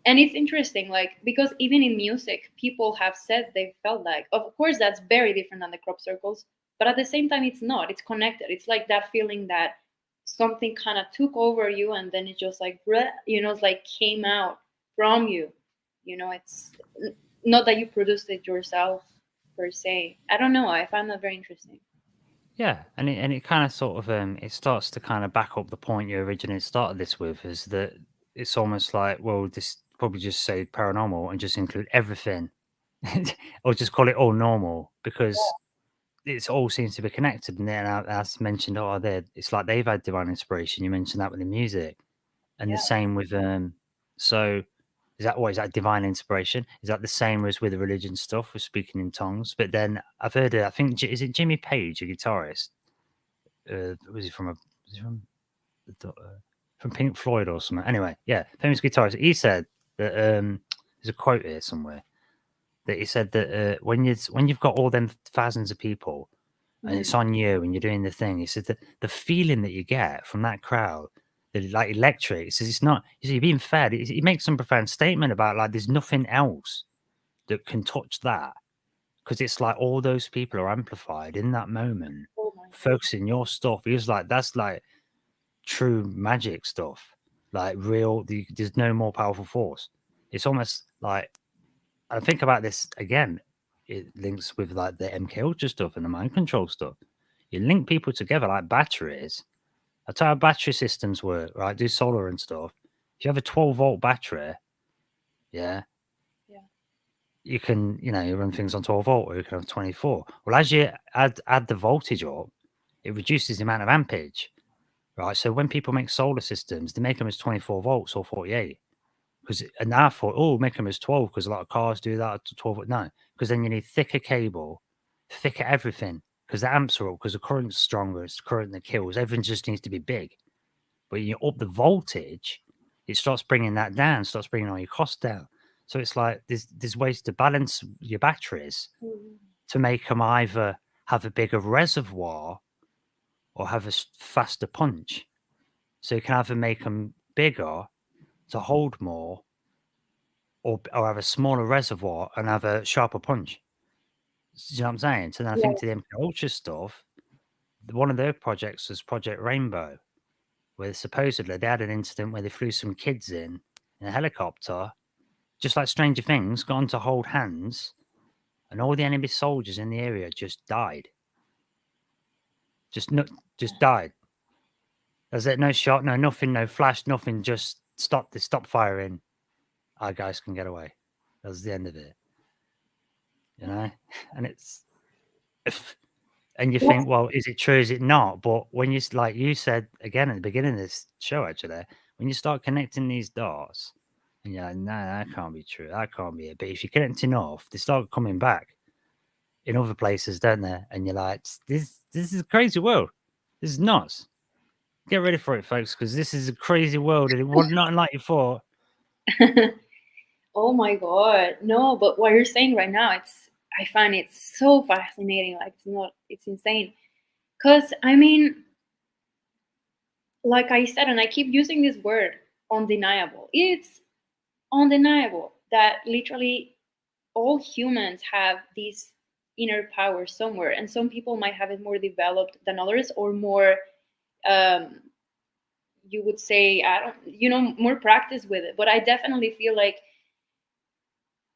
[SPEAKER 2] And it's interesting, like, because even in music, people have said they felt like, of course, that's very different than the crop circles, but at the same time, it's not. It's connected. It's like that feeling that something kind of took over you, and then it just like, it's like came out from you. It's not that you produced it yourself per se. I don't know. I find that very interesting.
[SPEAKER 1] Yeah, and it kind of sort of it starts to kind of back up the point you originally started this with, is that it's almost like, well, this probably just say paranormal and just include everything, or just call it all normal, because it's all seems to be connected. And then as mentioned, it's like they've had divine inspiration. You mentioned that with the music, and the
[SPEAKER 2] Yeah.
[SPEAKER 1] same with So is that divine inspiration? Is that the same as with the religion stuff, with speaking in tongues? But then I've heard I think is it Jimmy Page, a guitarist? Was he from from Pink Floyd or something? Anyway, yeah, famous guitarist. He said that there's a quote here somewhere that he said that when you've got all them thousands of people and it's on you and you're doing the thing, he said that the feeling that you get from that crowd, that like electric. He says it's not. He says you're being fed. He makes some profound statement about like there's nothing else that can touch that, because it's like all those people are amplified in that moment,
[SPEAKER 2] Oh my
[SPEAKER 1] focusing your stuff. He was like, that's like true magic stuff, like real. There's no more powerful force. It's almost like, I think about this again. It links with like the MK Ultra stuff and the mind control stuff. You link people together like batteries. That's how battery systems work, right? Do solar and stuff. If you have a 12-volt battery, yeah,
[SPEAKER 2] Yeah.
[SPEAKER 1] you can, you run things on 12-volt, or you can have 24. Well, as you add the voltage up, it reduces the amount of ampage, right? So when people make solar systems, they make them as 24 volts or 48. And I thought, oh, make them as 12, because a lot of cars do that to 12. No, because then you need thicker cable, thicker everything, because the amps are up, because the current's stronger. It's the current that kills. Everything just needs to be big. But you up the voltage, it starts bringing that down, starts bringing all your costs down. So it's like there's ways to balance your batteries to make them either have a bigger reservoir or have a faster punch. So you can either make them bigger to hold more, or have a smaller reservoir and have a sharper punch. Do you know what I'm saying? So then I
[SPEAKER 2] Yeah.
[SPEAKER 1] think to the MK Ultra stuff, one of their projects was Project Rainbow, where supposedly they had an incident where they flew some kids in a helicopter, just like Stranger Things, got on to hold hands, and all the enemy soldiers in the area just died. Just died. There's no shot, no nothing, no flash, nothing. Just stop. They stopped firing. Our guys can get away. That was the end of it. And it's, and you think, well, is it true? Is it not? But when you, like you said again at the beginning of this show, actually, when you start connecting these dots, and you're like, no, that can't be true. That can't be it. But if you connect enough, they start coming back in other places, don't they? And you're like, this is a crazy world. This is nuts. Get ready for it, folks, because this is a crazy world, and it was not like you thought.
[SPEAKER 2] Oh my god. No, but what you're saying right now, I find it so fascinating. Like it's insane. Cause I mean, like I said, and I keep using this word, undeniable. It's undeniable that literally all humans have this inner power somewhere, and some people might have it more developed than others, or more um you would say, I don't, more practice with it. But I definitely feel like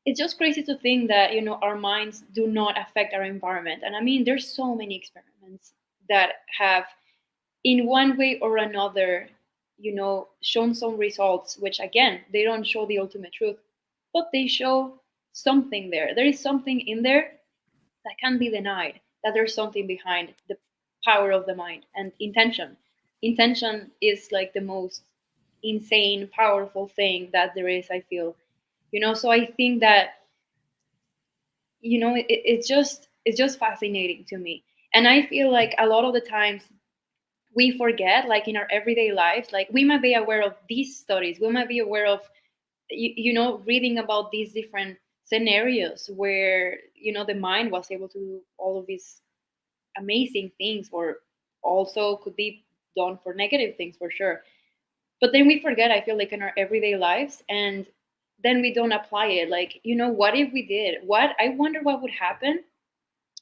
[SPEAKER 2] it's just crazy to think that our minds do not affect our environment. And I mean, there's so many experiments that have, in one way or another, shown some results, which again, they don't show the ultimate truth, but they show something there. There is something in there that can't be denied, that there's something behind the power of the mind and intention. Intention is like the most insane, powerful thing that there is, I feel. So I think that, it's just fascinating to me. And I feel like a lot of the times we forget, like in our everyday lives, like we might be aware of these studies, we might be aware of reading about these different scenarios where the mind was able to do all of these amazing things, or also could be done for negative things for sure. But then we forget, I feel like, in our everyday lives, and then we don't apply it. Like, what if we did? What I wonder what would happen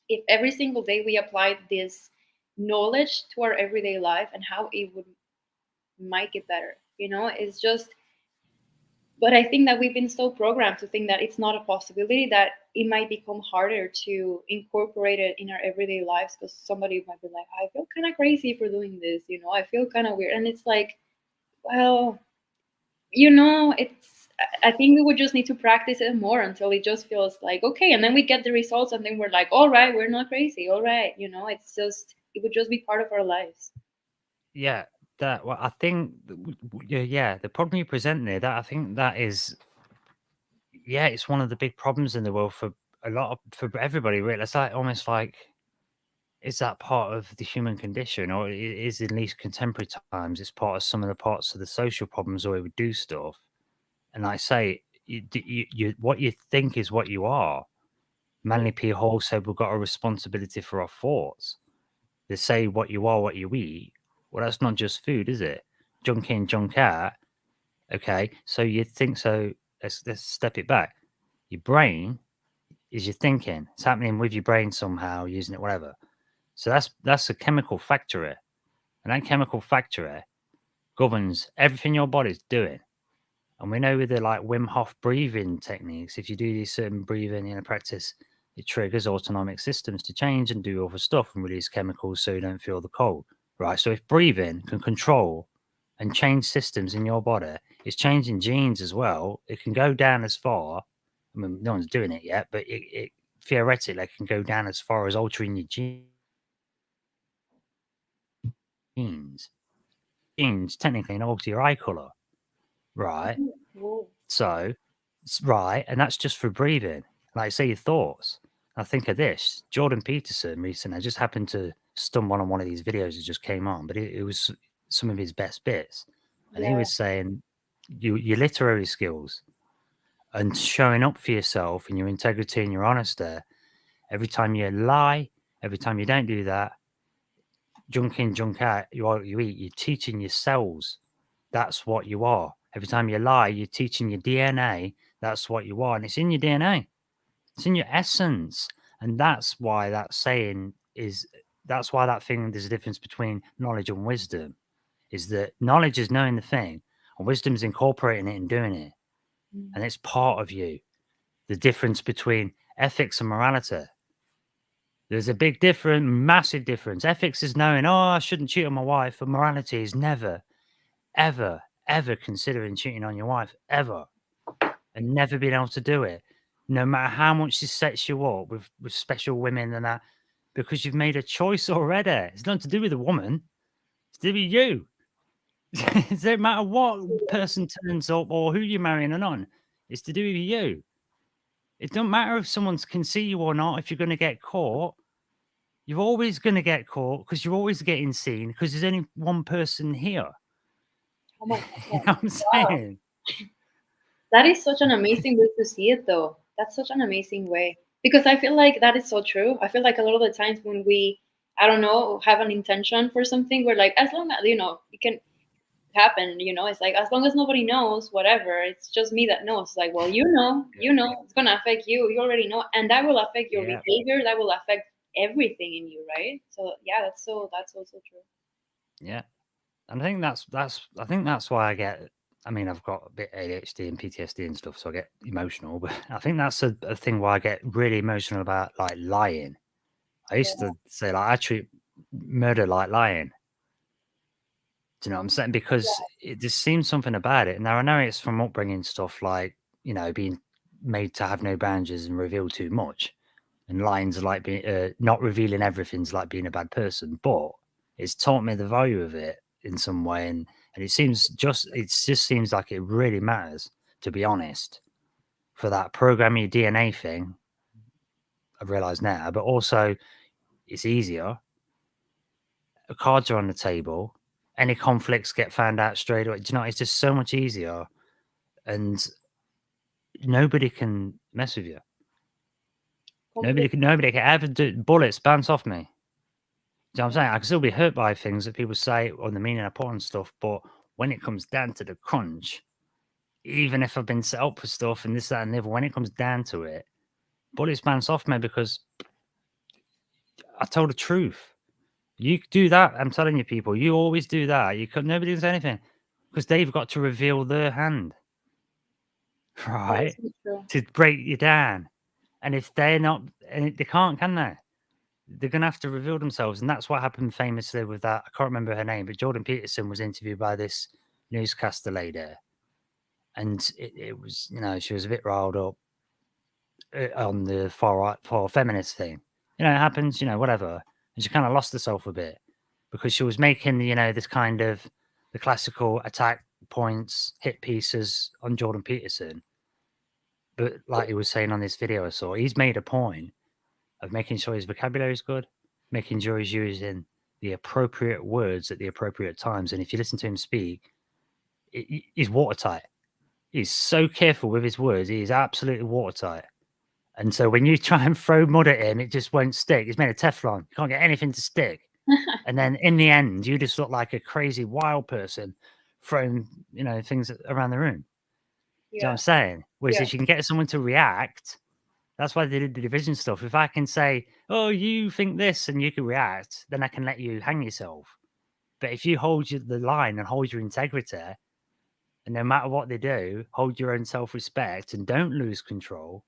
[SPEAKER 2] if every single day we applied this knowledge to our everyday life, and how it would make it better. It's just, but I think that we've been so programmed to think that it's not a possibility, that it might become harder to incorporate it in our everyday lives, because somebody might be like, I feel kind of crazy for doing this, I feel kind of weird. And it's like, well, it's, I think we would just need to practice it more until it just feels like okay, and then we get the results, and then we're like, all right, we're not crazy, all right, it's just, it would just be part of our lives.
[SPEAKER 1] Yeah, that. Well, I think, yeah. The problem you present there, that I think that is, yeah, it's one of the big problems in the world for for everybody. Really, it's like almost like, is that part of the human condition, or is, at least contemporary times, it's part of some of the parts of the social problems where we do stuff. And I say, what you think is what you are. Manly P. Hall said we've got a responsibility for our thoughts. They say what you are, what you eat. Well, that's not just food, is it? Junk in, junk out. Okay, so you think so. Let's step it back. Your brain is your thinking. It's happening with your brain somehow, using it, whatever. So that's a chemical factory, and that chemical factory governs everything your body's doing. And we know with the like Wim Hof breathing techniques, if you do these certain breathing in a practice, it triggers autonomic systems to change and do other stuff and release chemicals so you don't feel the cold. Right. So if breathing can control and change systems in your body, it's changing genes as well. It can go down as far. I mean, no one's doing it yet, but it theoretically can go down as far as altering your genes. Genes technically can alter your eye color. Right.
[SPEAKER 2] Whoa.
[SPEAKER 1] So, right, and that's just for breathing. Like, say your thoughts. I think of this Jordan Peterson recently. I just happened to stumble on one of these videos that just came on, but it was some of his best bits, and he
[SPEAKER 2] Yeah.
[SPEAKER 1] was saying your literary skills and showing up for yourself and your integrity and your honesty. Every time you lie, every time you don't do that, junk in, junk out, you eat. You're teaching your cells. That's what you are. Every time you lie, you're teaching your DNA. That's what you are, and it's in your DNA. It's in your essence, and that's why that saying is. That's why that thing. There's a difference between knowledge and wisdom. Is that knowledge is knowing the thing, and wisdom is incorporating it and doing it,
[SPEAKER 2] Mm.
[SPEAKER 1] and it's part of you. The difference between ethics and morality. There's a big difference, massive difference. Ethics is knowing, oh, I shouldn't cheat on my wife, but morality is never, ever, ever considering cheating on your wife, ever, and never being able to do it, no matter how much this sets you up with special women and that, because you've made a choice already. It's nothing to do with the woman, it's to do with you. It doesn't matter what person turns up or who you're marrying or not, it's to do with you. It don't matter if someone can see you or not, if you're going to get caught. You're always going to get caught because you're always getting seen because there's only one person here.
[SPEAKER 2] Oh my
[SPEAKER 1] You
[SPEAKER 2] god.
[SPEAKER 1] know what I'm
[SPEAKER 2] Wow.
[SPEAKER 1] saying?
[SPEAKER 2] That is such an amazing way to see it, though. That's such an amazing way. Because I feel like that is so true. I feel like a lot of the times when we, I don't know, have an intention for something, we're like, as long as, it can happen, it's like, as long as nobody knows, whatever, it's just me that knows. It's like, well, it's going to affect you. You already know. And that will affect your
[SPEAKER 1] Yeah.
[SPEAKER 2] behavior. That will affect everything in you, right? So, yeah, that's also true.
[SPEAKER 1] Yeah. And I think that's why I get. I mean, I've got a bit ADHD and PTSD and stuff, so I get emotional. But I think that's a thing why I get really emotional about like lying. I used
[SPEAKER 2] Yeah.
[SPEAKER 1] to say like I treat murder like lying. Do you know what I'm saying? Because it just seems something about it. Now I know it's from upbringing stuff like, you know, being made to have no boundaries and reveal too much, and lying's like being not revealing everything's like being a bad person. But it's taught me the value of it in some way, and it just seems like it really matters, to be honest, for that programming your DNA thing. I've realised now, but also it's easier. Cards are on the table. Any conflicts get found out straight away. Do you know? It's just so much easier, and nobody can mess with you. Nobody can ever do bullets bounce off me. Do you know what I'm saying? I can still be hurt by things that people say on the meaning I put on stuff, but when it comes down to the crunch, even if I've been set up for stuff and this, that, and the other, when it comes down to it, bullets bounce off me because I told the truth. You do that, I'm telling you, people. You always do that. Nobody does anything because they've got to reveal their hand, right, to break you down. And if they're not, and they can't, can they? They're going to have to reveal themselves. And that's what happened famously with that. I can't remember her name, but Jordan Peterson was interviewed by this newscaster lady. And it was, you know, she was a bit riled up on the far right, far feminist thing. You know, it happens, you know, whatever. And she kind of lost herself a bit because she was making, you know, this kind of the classical attack points, hit pieces on Jordan Peterson. But like he was saying on this video I saw, he's made a point of making sure his vocabulary is good, making sure he's using the appropriate words at the appropriate times. And if you listen to him speak, he's watertight. He's so careful with his words. He is absolutely watertight. And so when you try and throw mud at him, it just won't stick. It's made of Teflon. You can't get anything to stick. And then in the end, you just look like a crazy wild person throwing, you know, things around the room. Do you know what I'm saying? Whereas if you can get someone to react, that's why they did the division stuff. If I can say, oh, you think this and you can react, then I can let you hang yourself. But if you hold the line and hold your integrity, and no matter what they do, hold your own self-respect and don't lose control,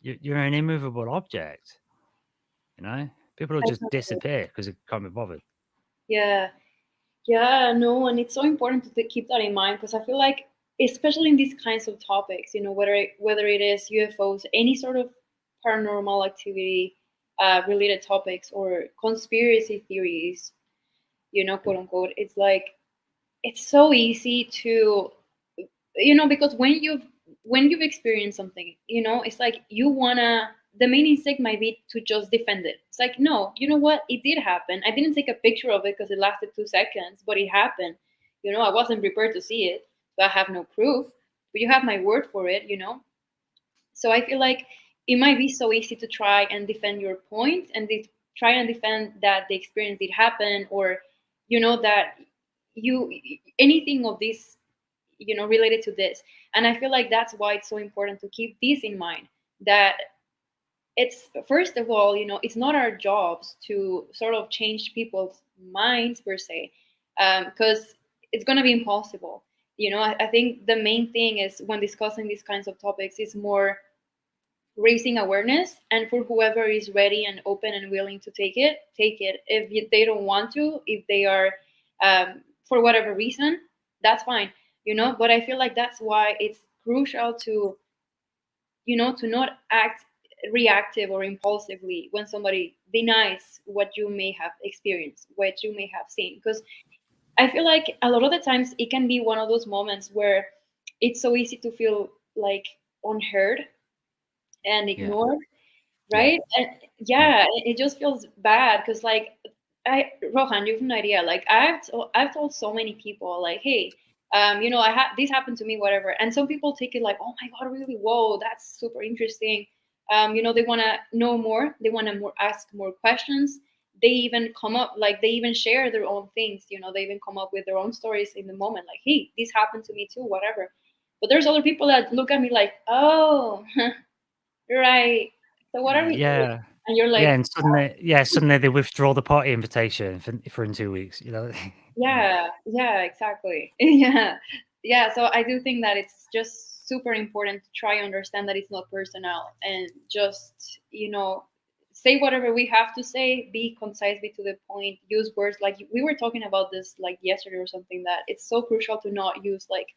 [SPEAKER 1] you're an immovable object. You know, people will just disappear because they can't be bothered.
[SPEAKER 2] Yeah, no, and it's so important to keep that in mind because I feel like, especially in these kinds of topics, you know, whether it is UFOs, any sort of paranormal activity related topics, or conspiracy theories, you know, quote unquote, it's like it's so easy to, you know, because when you've experienced something, you know, it's like you wanna, the main instinct might be to just defend it. It's like, no, you know what, it did happen. I didn't take a picture of it because it lasted 2 seconds, but it happened. You know, I wasn't prepared to see it, so I have no proof, but you have my word for it, you know. So I feel like it might be so easy to try and defend your point and try and defend that the experience did happen, or you know that you, anything of this, you know, related to this. And I feel like that's why it's so important to keep this in mind, that it's, first of all, you know, it's not our jobs to sort of change people's minds per se, because it's going to be impossible. You know, I think the main thing is when discussing these kinds of topics is more raising awareness, and for whoever is ready and open and willing to take it, take it. If they don't want to, if they are for whatever reason, that's fine, you know. But I feel like that's why it's crucial to, you know, to not act reactive or impulsively when somebody denies what you may have experienced, what you may have seen. Because I feel like a lot of the times it can be one of those moments where it's so easy to feel like unheard and ignored, right? And it just feels bad because, like, Rohan, you have no idea. Like, I've told so many people, like, hey, you know, this happened to me, whatever. And some people take it like, oh my god, really? Whoa, that's super interesting. You know, they want to know more. They want to ask more questions. They even come up, like, they even share their own things. You know, they even come up with their own stories in the moment, like, hey, this happened to me too, whatever. But there's other people that look at me like, oh, right. So what are we doing? And you're like,
[SPEAKER 1] and suddenly they withdraw the party invitation for in 2 weeks. You know.
[SPEAKER 2] yeah, exactly. Yeah. So I do think that it's just super important to try and understand that it's not personal, and just, you know, say whatever we have to say, be concise, be to the point, use words like we were talking about this like yesterday or something, that it's so crucial to not use like,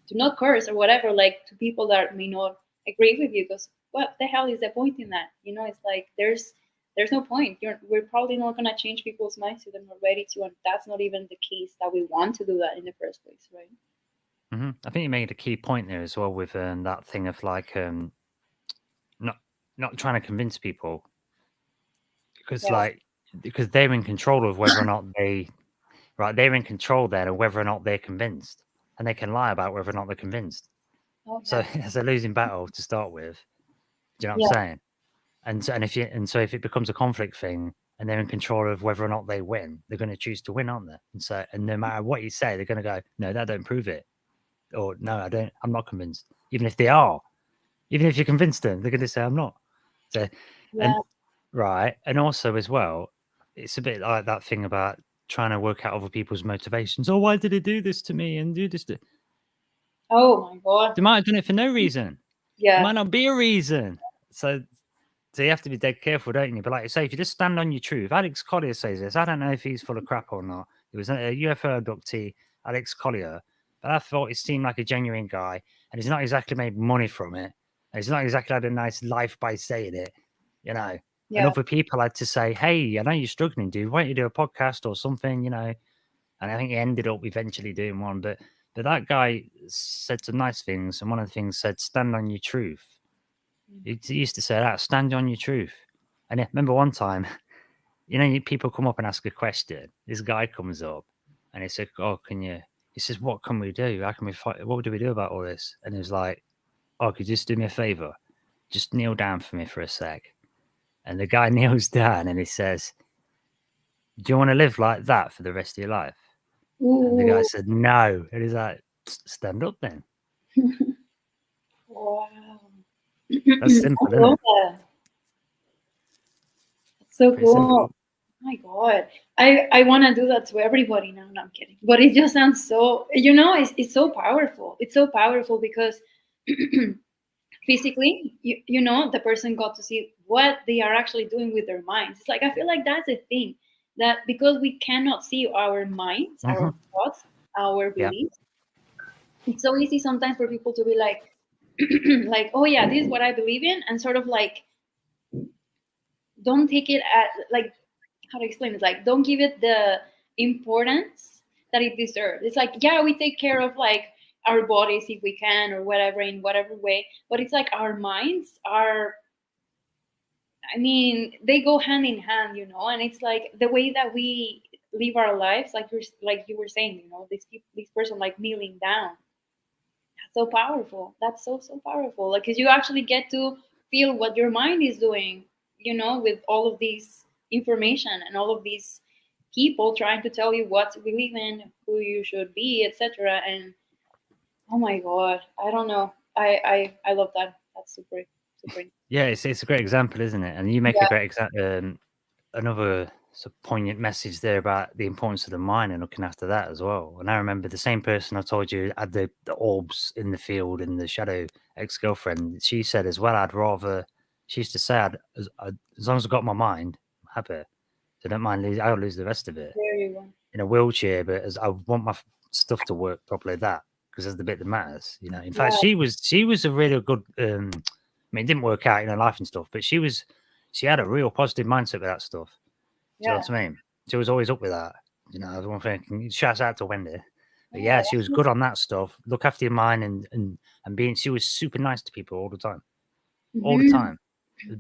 [SPEAKER 2] to not curse or whatever, like to people that may not agree with you, because what the hell is the point in that? You know, it's like there's no point. We're probably not gonna change people's minds if they're not ready to, and that's not even the case that we want to do that in the first place, right?
[SPEAKER 1] I think you made a key point there as well with that thing of like not trying to convince people, because
[SPEAKER 2] Yeah.
[SPEAKER 1] because they're in control of whether or not they're in control then of whether or not they're convinced, and they can lie about whether or not they're convinced.
[SPEAKER 2] Oh
[SPEAKER 1] So
[SPEAKER 2] yeah.
[SPEAKER 1] it's a losing battle to start with. Do you know what I'm
[SPEAKER 2] Yeah.
[SPEAKER 1] saying? And if it becomes a conflict thing, and they're in control of whether or not they win, they're going to choose to win, aren't they? And no matter what you say, they're going to go, no, that don't prove it, or no, I don't. I'm not convinced. Even if they are, even if you convince them, they're going to say I'm not. So, and
[SPEAKER 2] Yeah.
[SPEAKER 1] right, and also as well, it's a bit like that thing about trying to work out other people's motivations. Oh, why did they do this to me and do this?
[SPEAKER 2] Oh my god.
[SPEAKER 1] They might have done it for no reason. There
[SPEAKER 2] Yeah.
[SPEAKER 1] might not be a reason. So you have to be dead careful, don't you? But like I say, if you just stand on your truth, Alex Collier says this. I don't know if he's full of crap or not. He was a UFO abductee, Alex Collier, but I thought he seemed like a genuine guy, and he's not exactly made money from it. And he's not exactly had a nice life by saying it, you know. And
[SPEAKER 2] Yeah.
[SPEAKER 1] other people had to say, "Hey, I know you're struggling, dude. Why don't you do a podcast or something?" You know. And I think he ended up eventually doing one, but that guy said some nice things, and one of the things said, "Stand on your truth." He used to say that, stand on your truth. And I remember one time, you know, people come up and ask a question. This guy comes up and he said, "Oh, he says, what can we do? How can we fight? What do we do about all this?" And he was like, "Oh, could you just do me a favor? Just kneel down for me for a sec." And the guy kneels down and he says, "Do you want to live like that for the rest of your life?" And the guy
[SPEAKER 2] Ooh.
[SPEAKER 1] said, "No." And he's like, "Stand up then."
[SPEAKER 2] Wow.
[SPEAKER 1] That's
[SPEAKER 2] I
[SPEAKER 1] simple, isn't
[SPEAKER 2] love
[SPEAKER 1] it?
[SPEAKER 2] that. That's so
[SPEAKER 1] Pretty
[SPEAKER 2] cool.
[SPEAKER 1] simple.
[SPEAKER 2] Oh my god. I want to do that to everybody now. No, I'm kidding. But it just sounds so, it's so powerful. It's so powerful because physically, the person got to see what they are actually doing with their minds. It's like, I feel like that's a thing, that because we cannot see our minds, our
[SPEAKER 1] Hmm.
[SPEAKER 2] thoughts, our
[SPEAKER 1] Yeah.
[SPEAKER 2] beliefs, it's so easy sometimes for people to be like, like, oh yeah, this is what I believe in, and sort of like don't take it at like, how to explain it, like don't give it the importance that it deserves. It's like, yeah, we take care of like our bodies if we can or whatever, in whatever way, but it's like our minds are, I mean, they go hand in hand, and it's like the way that we live our lives, like you were saying, this person like kneeling down, that's so powerful. That's so so powerful. Like, cause you actually get to feel what your mind is doing, with all of these information and all of these people trying to tell you what to believe in, who you should be, etc. And oh my god, I don't know. I love that. That's super super.
[SPEAKER 1] Yeah, it's a great example, isn't it? And you make a
[SPEAKER 2] Yeah.
[SPEAKER 1] great example. Another sort of poignant message there about the importance of the mind and looking after that as well. And I remember the same person I told you had the orbs in the field and the shadow ex-girlfriend. She said as well, she used to say, as long as I got my mind, I'm happy. So I don't mind losing, I'll lose the rest of it
[SPEAKER 2] There you go.
[SPEAKER 1] in a wheelchair, but as I want my stuff to work properly, because that's the bit that matters. In fact,
[SPEAKER 2] Yeah.
[SPEAKER 1] she was a really good. I mean, it didn't work out in her life and stuff, but she had a real positive mindset with that stuff. Do you know
[SPEAKER 2] Yeah.
[SPEAKER 1] what I mean? She was always up with that. That's one thing. Shouts out to Wendy. But
[SPEAKER 2] Yeah.
[SPEAKER 1] yeah, she was good on that stuff. Look after your mind and being. She was super nice to people all the time, all the
[SPEAKER 2] Hmm.
[SPEAKER 1] time.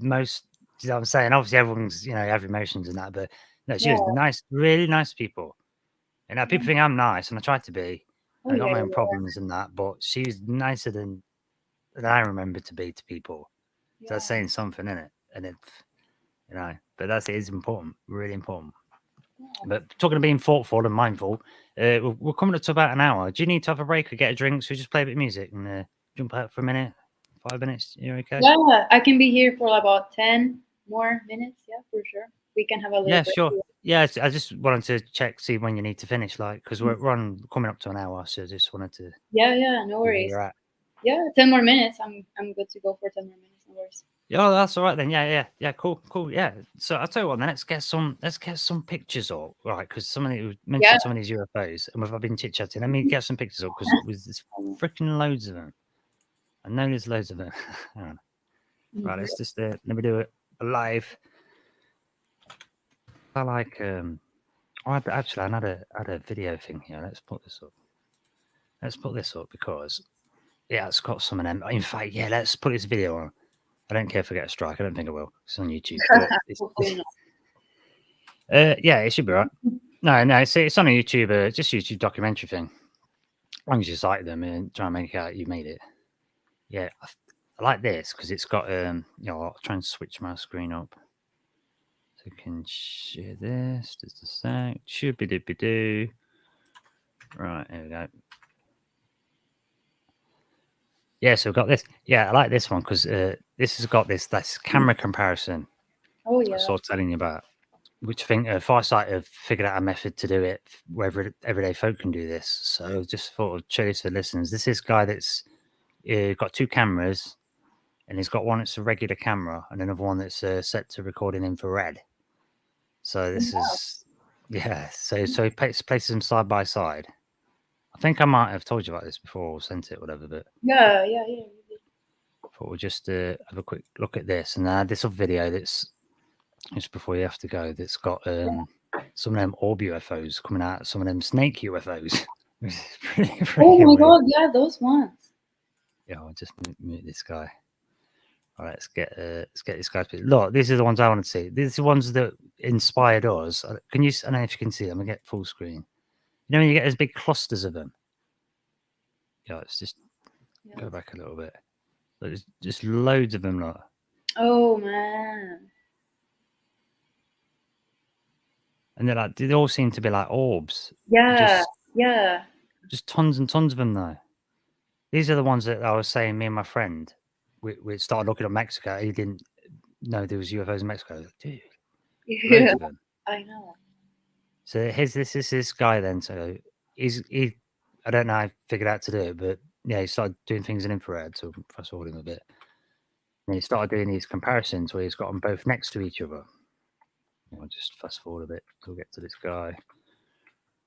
[SPEAKER 1] Most, you know what I'm saying? Obviously, everyone's have emotions and that, but no, she
[SPEAKER 2] Yeah.
[SPEAKER 1] was nice, really nice to people. And
[SPEAKER 2] Yeah.
[SPEAKER 1] people think I'm nice, and I try to be.
[SPEAKER 2] Oh
[SPEAKER 1] I got
[SPEAKER 2] yeah.
[SPEAKER 1] my own
[SPEAKER 2] Yeah.
[SPEAKER 1] problems and that, but she's nicer than I remember to be to people. So that's
[SPEAKER 2] Yeah.
[SPEAKER 1] saying something, in it? And but it is important, really important.
[SPEAKER 2] Yeah.
[SPEAKER 1] But talking of being thoughtful and mindful, we're coming up to about an hour. Do you need to have a break or get a drink? So we just play a bit of music and jump out for a minute, 5 minutes. You okay?
[SPEAKER 2] Yeah, I can be here for about 10 more minutes. Yeah, for sure. We can have a little
[SPEAKER 1] Yeah,
[SPEAKER 2] break.
[SPEAKER 1] sure. Yeah, I just wanted to check, see when you need to finish, like, because
[SPEAKER 2] Mhm.
[SPEAKER 1] we're on coming up to an hour, so I just wanted to
[SPEAKER 2] Yeah, yeah, no
[SPEAKER 1] see where
[SPEAKER 2] worries.
[SPEAKER 1] you're at.
[SPEAKER 2] Yeah, 10 more minutes. I'm good to go for 10 more minutes. No worries.
[SPEAKER 1] Oh, that's all right then. Yeah. Cool. Yeah. So I'll tell you what. Then let's get some pictures up, right? Because somebody mentioned some of these UFOs, and we've been chit chatting. Let me get some pictures up because there's freaking loads of them. I know there's loads of them. Hang on. Right. Let's just let me do it live. I like I had a video thing here. Let's put this up because it's got some of them. In fact, yeah, let's put this video on. I don't care if I get a strike. I don't think I will. It's on YouTube. But
[SPEAKER 2] Hopefully not.
[SPEAKER 1] yeah, it should be right. No, it's on a YouTube, just YouTube documentary thing. As long as you cite them and try and make out you made it. Yeah, I like this because it's got I'll try and switch my screen up. So I can share this. Just a sec. Should be do. Right, here we go. Yeah, so we've got this. Yeah, I like this one because this has got this camera comparison.
[SPEAKER 2] Oh yeah.
[SPEAKER 1] I was sort of telling you about, which I think Farsight have figured out a method to do it where everyday folk can do this. So just thought I'd show this to the listeners. This is guy that's got two cameras, and he's got one that's a regular camera and another one that's set to record in infrared. So this is So he places them side by side. I think I might have told you about this before or sent it, whatever. But
[SPEAKER 2] yeah.
[SPEAKER 1] thought we'll just have a quick look at this, and this other video that's just before you have to go. That's got some of them orb UFOs coming out, some of them snake UFOs. pretty
[SPEAKER 2] oh my
[SPEAKER 1] weird.
[SPEAKER 2] god, yeah, those ones.
[SPEAKER 1] Yeah, I'll just mute this guy. All right, let's get this guy's picture. Look, these are the ones I want to see. These are the ones that inspired us. Can you? I don't know if you can see them. I get full screen. You know when you get those big clusters of them. Yeah, let's just go back a little bit. There's just loads of them. Look.
[SPEAKER 2] Oh man.
[SPEAKER 1] And they're like, they all seem to be like orbs.
[SPEAKER 2] Yeah.
[SPEAKER 1] Just tons and tons of them though. These are the ones that I was saying. Me and my friend, we started looking at Mexico. He didn't know there was UFOs in Mexico. Like, dude, loads of them.
[SPEAKER 2] I know.
[SPEAKER 1] So this guy then. So he I don't know how he figured out to do it, but yeah, he started doing things in infrared. So fast forward him a bit. And he started doing these comparisons where he's got them both next to each other. I'll just fast forward a bit. We'll get to this guy.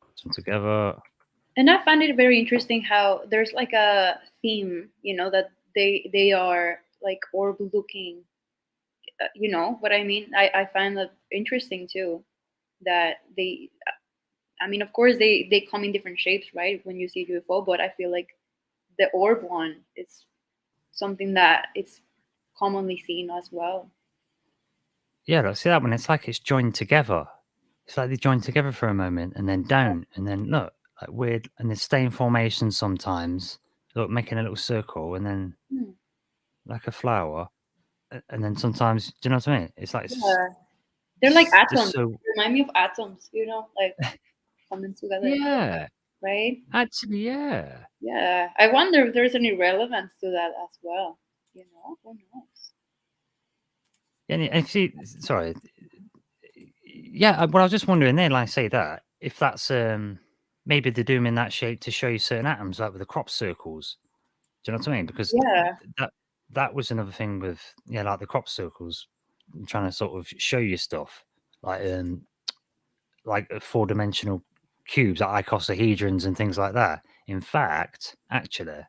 [SPEAKER 1] Put them together.
[SPEAKER 2] And I find it very interesting how there's like a theme, that they are like orb looking. You know what I mean? I find that interesting too. That of course they come in different shapes, right? When you see UFO, but I feel like the orb one is something that it's commonly seen as well.
[SPEAKER 1] Yeah, look, see that one? It's like it's joined together. It's like they join together for a moment and then don't, and then look, like weird, and they stay in formation sometimes. Look, making a little circle, and then like a flower, and then sometimes, do you know what I mean? It's like
[SPEAKER 2] they're like atoms.
[SPEAKER 1] So,
[SPEAKER 2] they remind me of atoms, like coming together.
[SPEAKER 1] Yeah,
[SPEAKER 2] right.
[SPEAKER 1] Actually, yeah.
[SPEAKER 2] Yeah, I wonder if there's any relevance to that as well. Who knows?
[SPEAKER 1] And see, sorry. Yeah, well, I was just wondering then, like I say that, if that's maybe they're doing in that shape to show you certain atoms, like with the crop circles. Do you know what I mean? Because that was another thing with like the crop circles, trying to sort of show you stuff like 4-dimensional cubes, like icosahedrons and things like that. In fact, actually,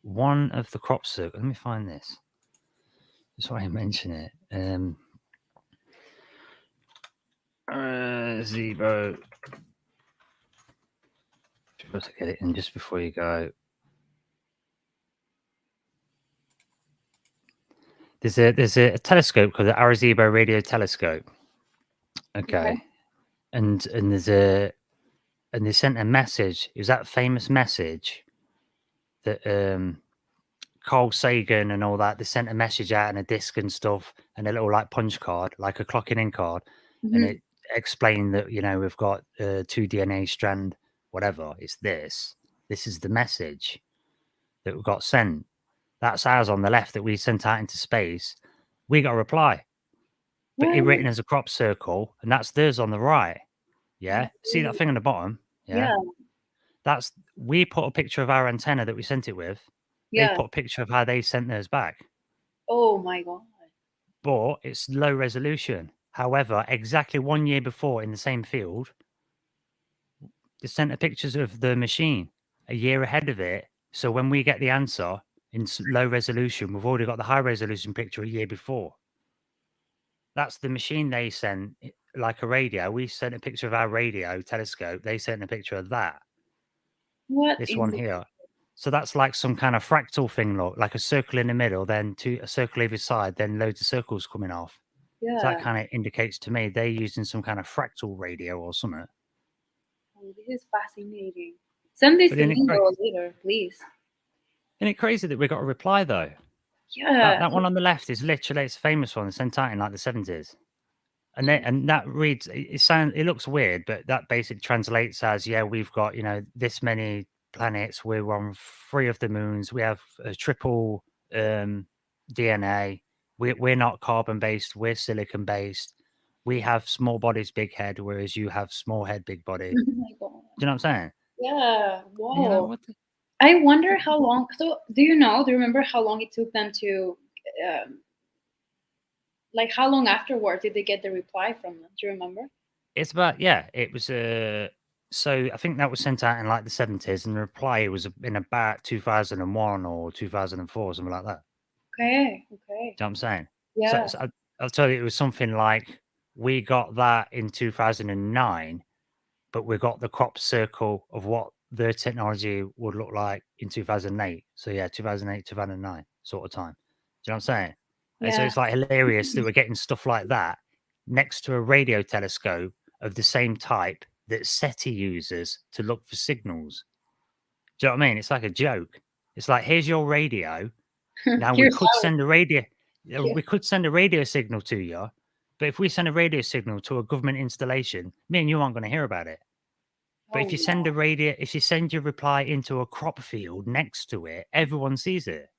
[SPEAKER 1] one of the crop circles. Let me find this. That's why I mention it. Zebo. Try to get it in just before you go. There's a telescope called the Arecibo Radio Telescope. Okay. And they sent a message. It was that famous message that Carl Sagan and all that. They sent a message out and a disc and stuff, and a little like punch card, like a clocking in card, and it explained that we've got 2 DNA strand, whatever. It's this. This is the message that we got sent. That's ours on the left that we sent out into space. We got a reply, but it written as a crop circle, and that's theirs on the right. Yeah, see that thing on the bottom? Yeah. We put a picture of our antenna that we sent it with,
[SPEAKER 2] Yeah.
[SPEAKER 1] They put a picture of how they sent theirs back.
[SPEAKER 2] Oh my god.
[SPEAKER 1] But it's low resolution. However, exactly 1 year before in the same field, they sent a pictures of the machine a year ahead of it. So when we get the answer in low resolution, we've already got the high resolution picture a year before. That's the machine they sent, like a radio. We sent a picture of our radio telescope. They sent a picture of that.
[SPEAKER 2] What
[SPEAKER 1] This
[SPEAKER 2] in
[SPEAKER 1] one
[SPEAKER 2] the
[SPEAKER 1] here. So that's like some kind of fractal thing, look, like a circle in the middle, then a circle either side, then loads of circles coming off.
[SPEAKER 2] yeah.
[SPEAKER 1] So that kind of indicates to me they're using some kind of fractal radio or something.
[SPEAKER 2] Oh, this is fascinating. Send this
[SPEAKER 1] But
[SPEAKER 2] to
[SPEAKER 1] isn't
[SPEAKER 2] me
[SPEAKER 1] it,
[SPEAKER 2] though later, please.
[SPEAKER 1] isn't it crazy that we got a reply though?
[SPEAKER 2] Yeah.
[SPEAKER 1] That one on the left is literally, it's a famous one, sent out in like the 70s. And that reads, it looks weird, but that basically translates as, yeah, we've got, this many planets, we're on 3 of the moons, we have a triple DNA, we're not carbon based, we're silicon based, we have small bodies, big head, whereas you have small head, big body.
[SPEAKER 2] Oh my god.
[SPEAKER 1] Do you know what I'm saying?
[SPEAKER 2] Yeah.
[SPEAKER 1] And you're like,
[SPEAKER 2] Wow.
[SPEAKER 1] what the?
[SPEAKER 2] I wonder how long. So, do you remember how long it took them to, like, how long afterward did they get the reply from them? Do you remember?
[SPEAKER 1] It's about, yeah, it was so I think that was sent out in like the 70s, and the reply was in about 2001 or 2004, something like that.
[SPEAKER 2] Okay.
[SPEAKER 1] Do you know what I'm saying?
[SPEAKER 2] Yeah.
[SPEAKER 1] So I'll tell you, it was something like, we got that in 2009, but we got the crop circle of what the technology would look like in 2008. So yeah, 2008, 2009 sort of time. Do you know what I'm saying? And so
[SPEAKER 2] Yeah.
[SPEAKER 1] it's like hilarious that we're getting stuff like that next to a radio telescope of the same type that SETI uses to look for signals. Do you know what I mean? It's like a joke. It's like, here's your radio. Now we
[SPEAKER 2] Here's
[SPEAKER 1] could
[SPEAKER 2] how.
[SPEAKER 1] send a radio,
[SPEAKER 2] Yeah.
[SPEAKER 1] we could send a radio signal to you, but if we send a radio signal to a government installation, me and you aren't going to hear about it. But if you send
[SPEAKER 2] no.
[SPEAKER 1] a radio, if you send your reply into a crop field next to it, everyone sees it.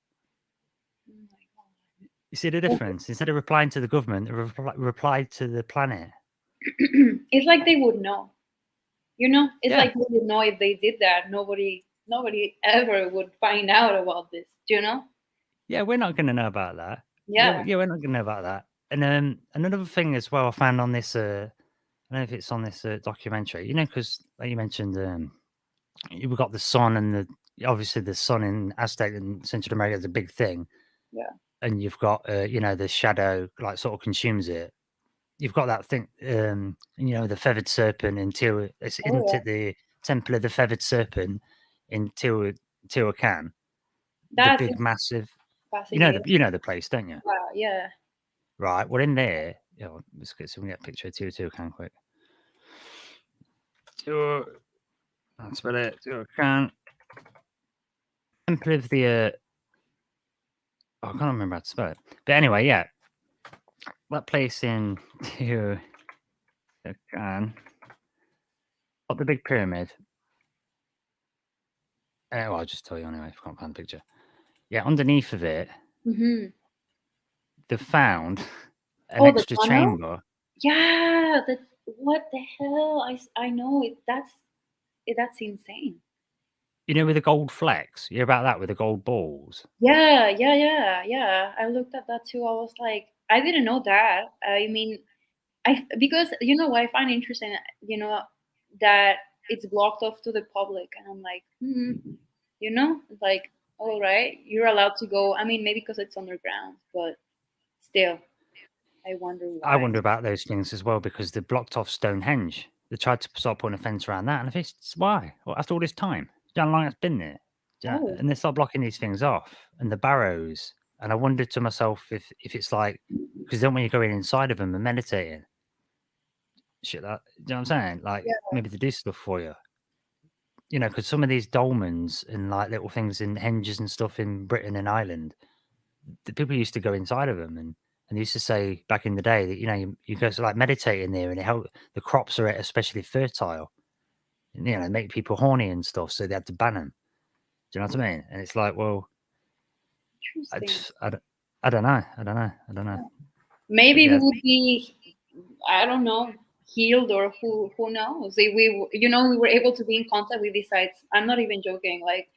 [SPEAKER 2] Oh my god.
[SPEAKER 1] You see the difference? Instead of replying to the government, reply to the planet.
[SPEAKER 2] It's like they would know. It's
[SPEAKER 1] Yeah.
[SPEAKER 2] like they would know if they did that. Nobody ever would find out about this. Do you know?
[SPEAKER 1] Yeah, we're not going to know about that.
[SPEAKER 2] Yeah.
[SPEAKER 1] Yeah, we're not going to know about that. And another thing as well I found on this, I don't know if it's on this documentary, because like you mentioned, we've got the sun, and obviously the sun in Aztec and Central America is a big thing.
[SPEAKER 2] Yeah.
[SPEAKER 1] And you've got, the shadow like sort of consumes it. You've got that thing, the feathered serpent in it's
[SPEAKER 2] Oh
[SPEAKER 1] into
[SPEAKER 2] yeah.
[SPEAKER 1] the temple of the feathered serpent in Tehuacan, the
[SPEAKER 2] That's
[SPEAKER 1] big massive,
[SPEAKER 2] fascinating.
[SPEAKER 1] the place, don't you?
[SPEAKER 2] Wow. Yeah.
[SPEAKER 1] Right. Well, in there, let's get a picture of Tehuacan quick. That's about it. Tehuacan. Temple of the. I can't remember how to spell it. But anyway, yeah. That place in Tehuacan. Got the big pyramid. Well, I'll just tell you anyway if I can't find the picture. Yeah, underneath of it, they found an
[SPEAKER 2] The
[SPEAKER 1] extra
[SPEAKER 2] tunnel?
[SPEAKER 1] chamber.
[SPEAKER 2] Yeah. What the hell? I know it. That's insane.
[SPEAKER 1] With the gold flecks. You hear about that with the gold balls?
[SPEAKER 2] Yeah. I looked at that too. I was like, I didn't know that. I mean, because what I find interesting, that it's blocked off to the public, and I'm like, it's like, all right, you're allowed to go. I mean, maybe because it's underground, but still, I wonder why.
[SPEAKER 1] I wonder about those things as well, because they blocked off Stonehenge. They tried to start putting a fence around that, and I think, why? Well, after all this time, do you know how long it's been there?
[SPEAKER 2] Oh.
[SPEAKER 1] And they start blocking these things off, and the barrows. And I wondered to myself if it's like, because then when you're going inside of them and meditating, shit, do you know what I'm saying? Like, maybe they do stuff for you. Because some of these dolmens and like little things in henges and stuff in Britain and Ireland, the people used to go inside of them, and they used to say back in the day that you go to like meditate in there, and it helped, the crops are especially fertile, and make people horny and stuff, so they had to ban them. Do you know what I mean? And it's like, well, I don't know.
[SPEAKER 2] Maybe we would be, I don't know, healed, or who knows? If we were able to be in contact with these sites. I'm not even joking. Like,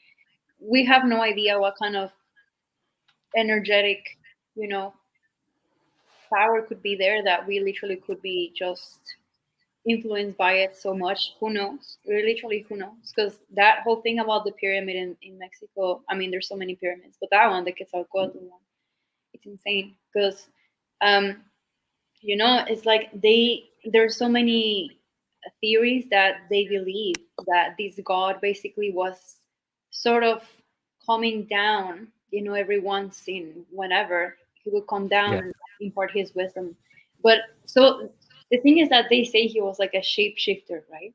[SPEAKER 2] we have no idea what kind of energetic, you know, power could be there, that we literally could be just influenced by it so much. Who knows? Literally, who knows? Because that whole thing about the pyramid in Mexico, I mean, there's so many pyramids, but that one, the Quetzalcoatl one, it's insane. Because, um, it's like there's so many theories that they believe that this god basically was sort of coming down, every once in whenever he would come down
[SPEAKER 1] Yeah.
[SPEAKER 2] and impart his wisdom. But so the thing is that they say he was like a shapeshifter, right?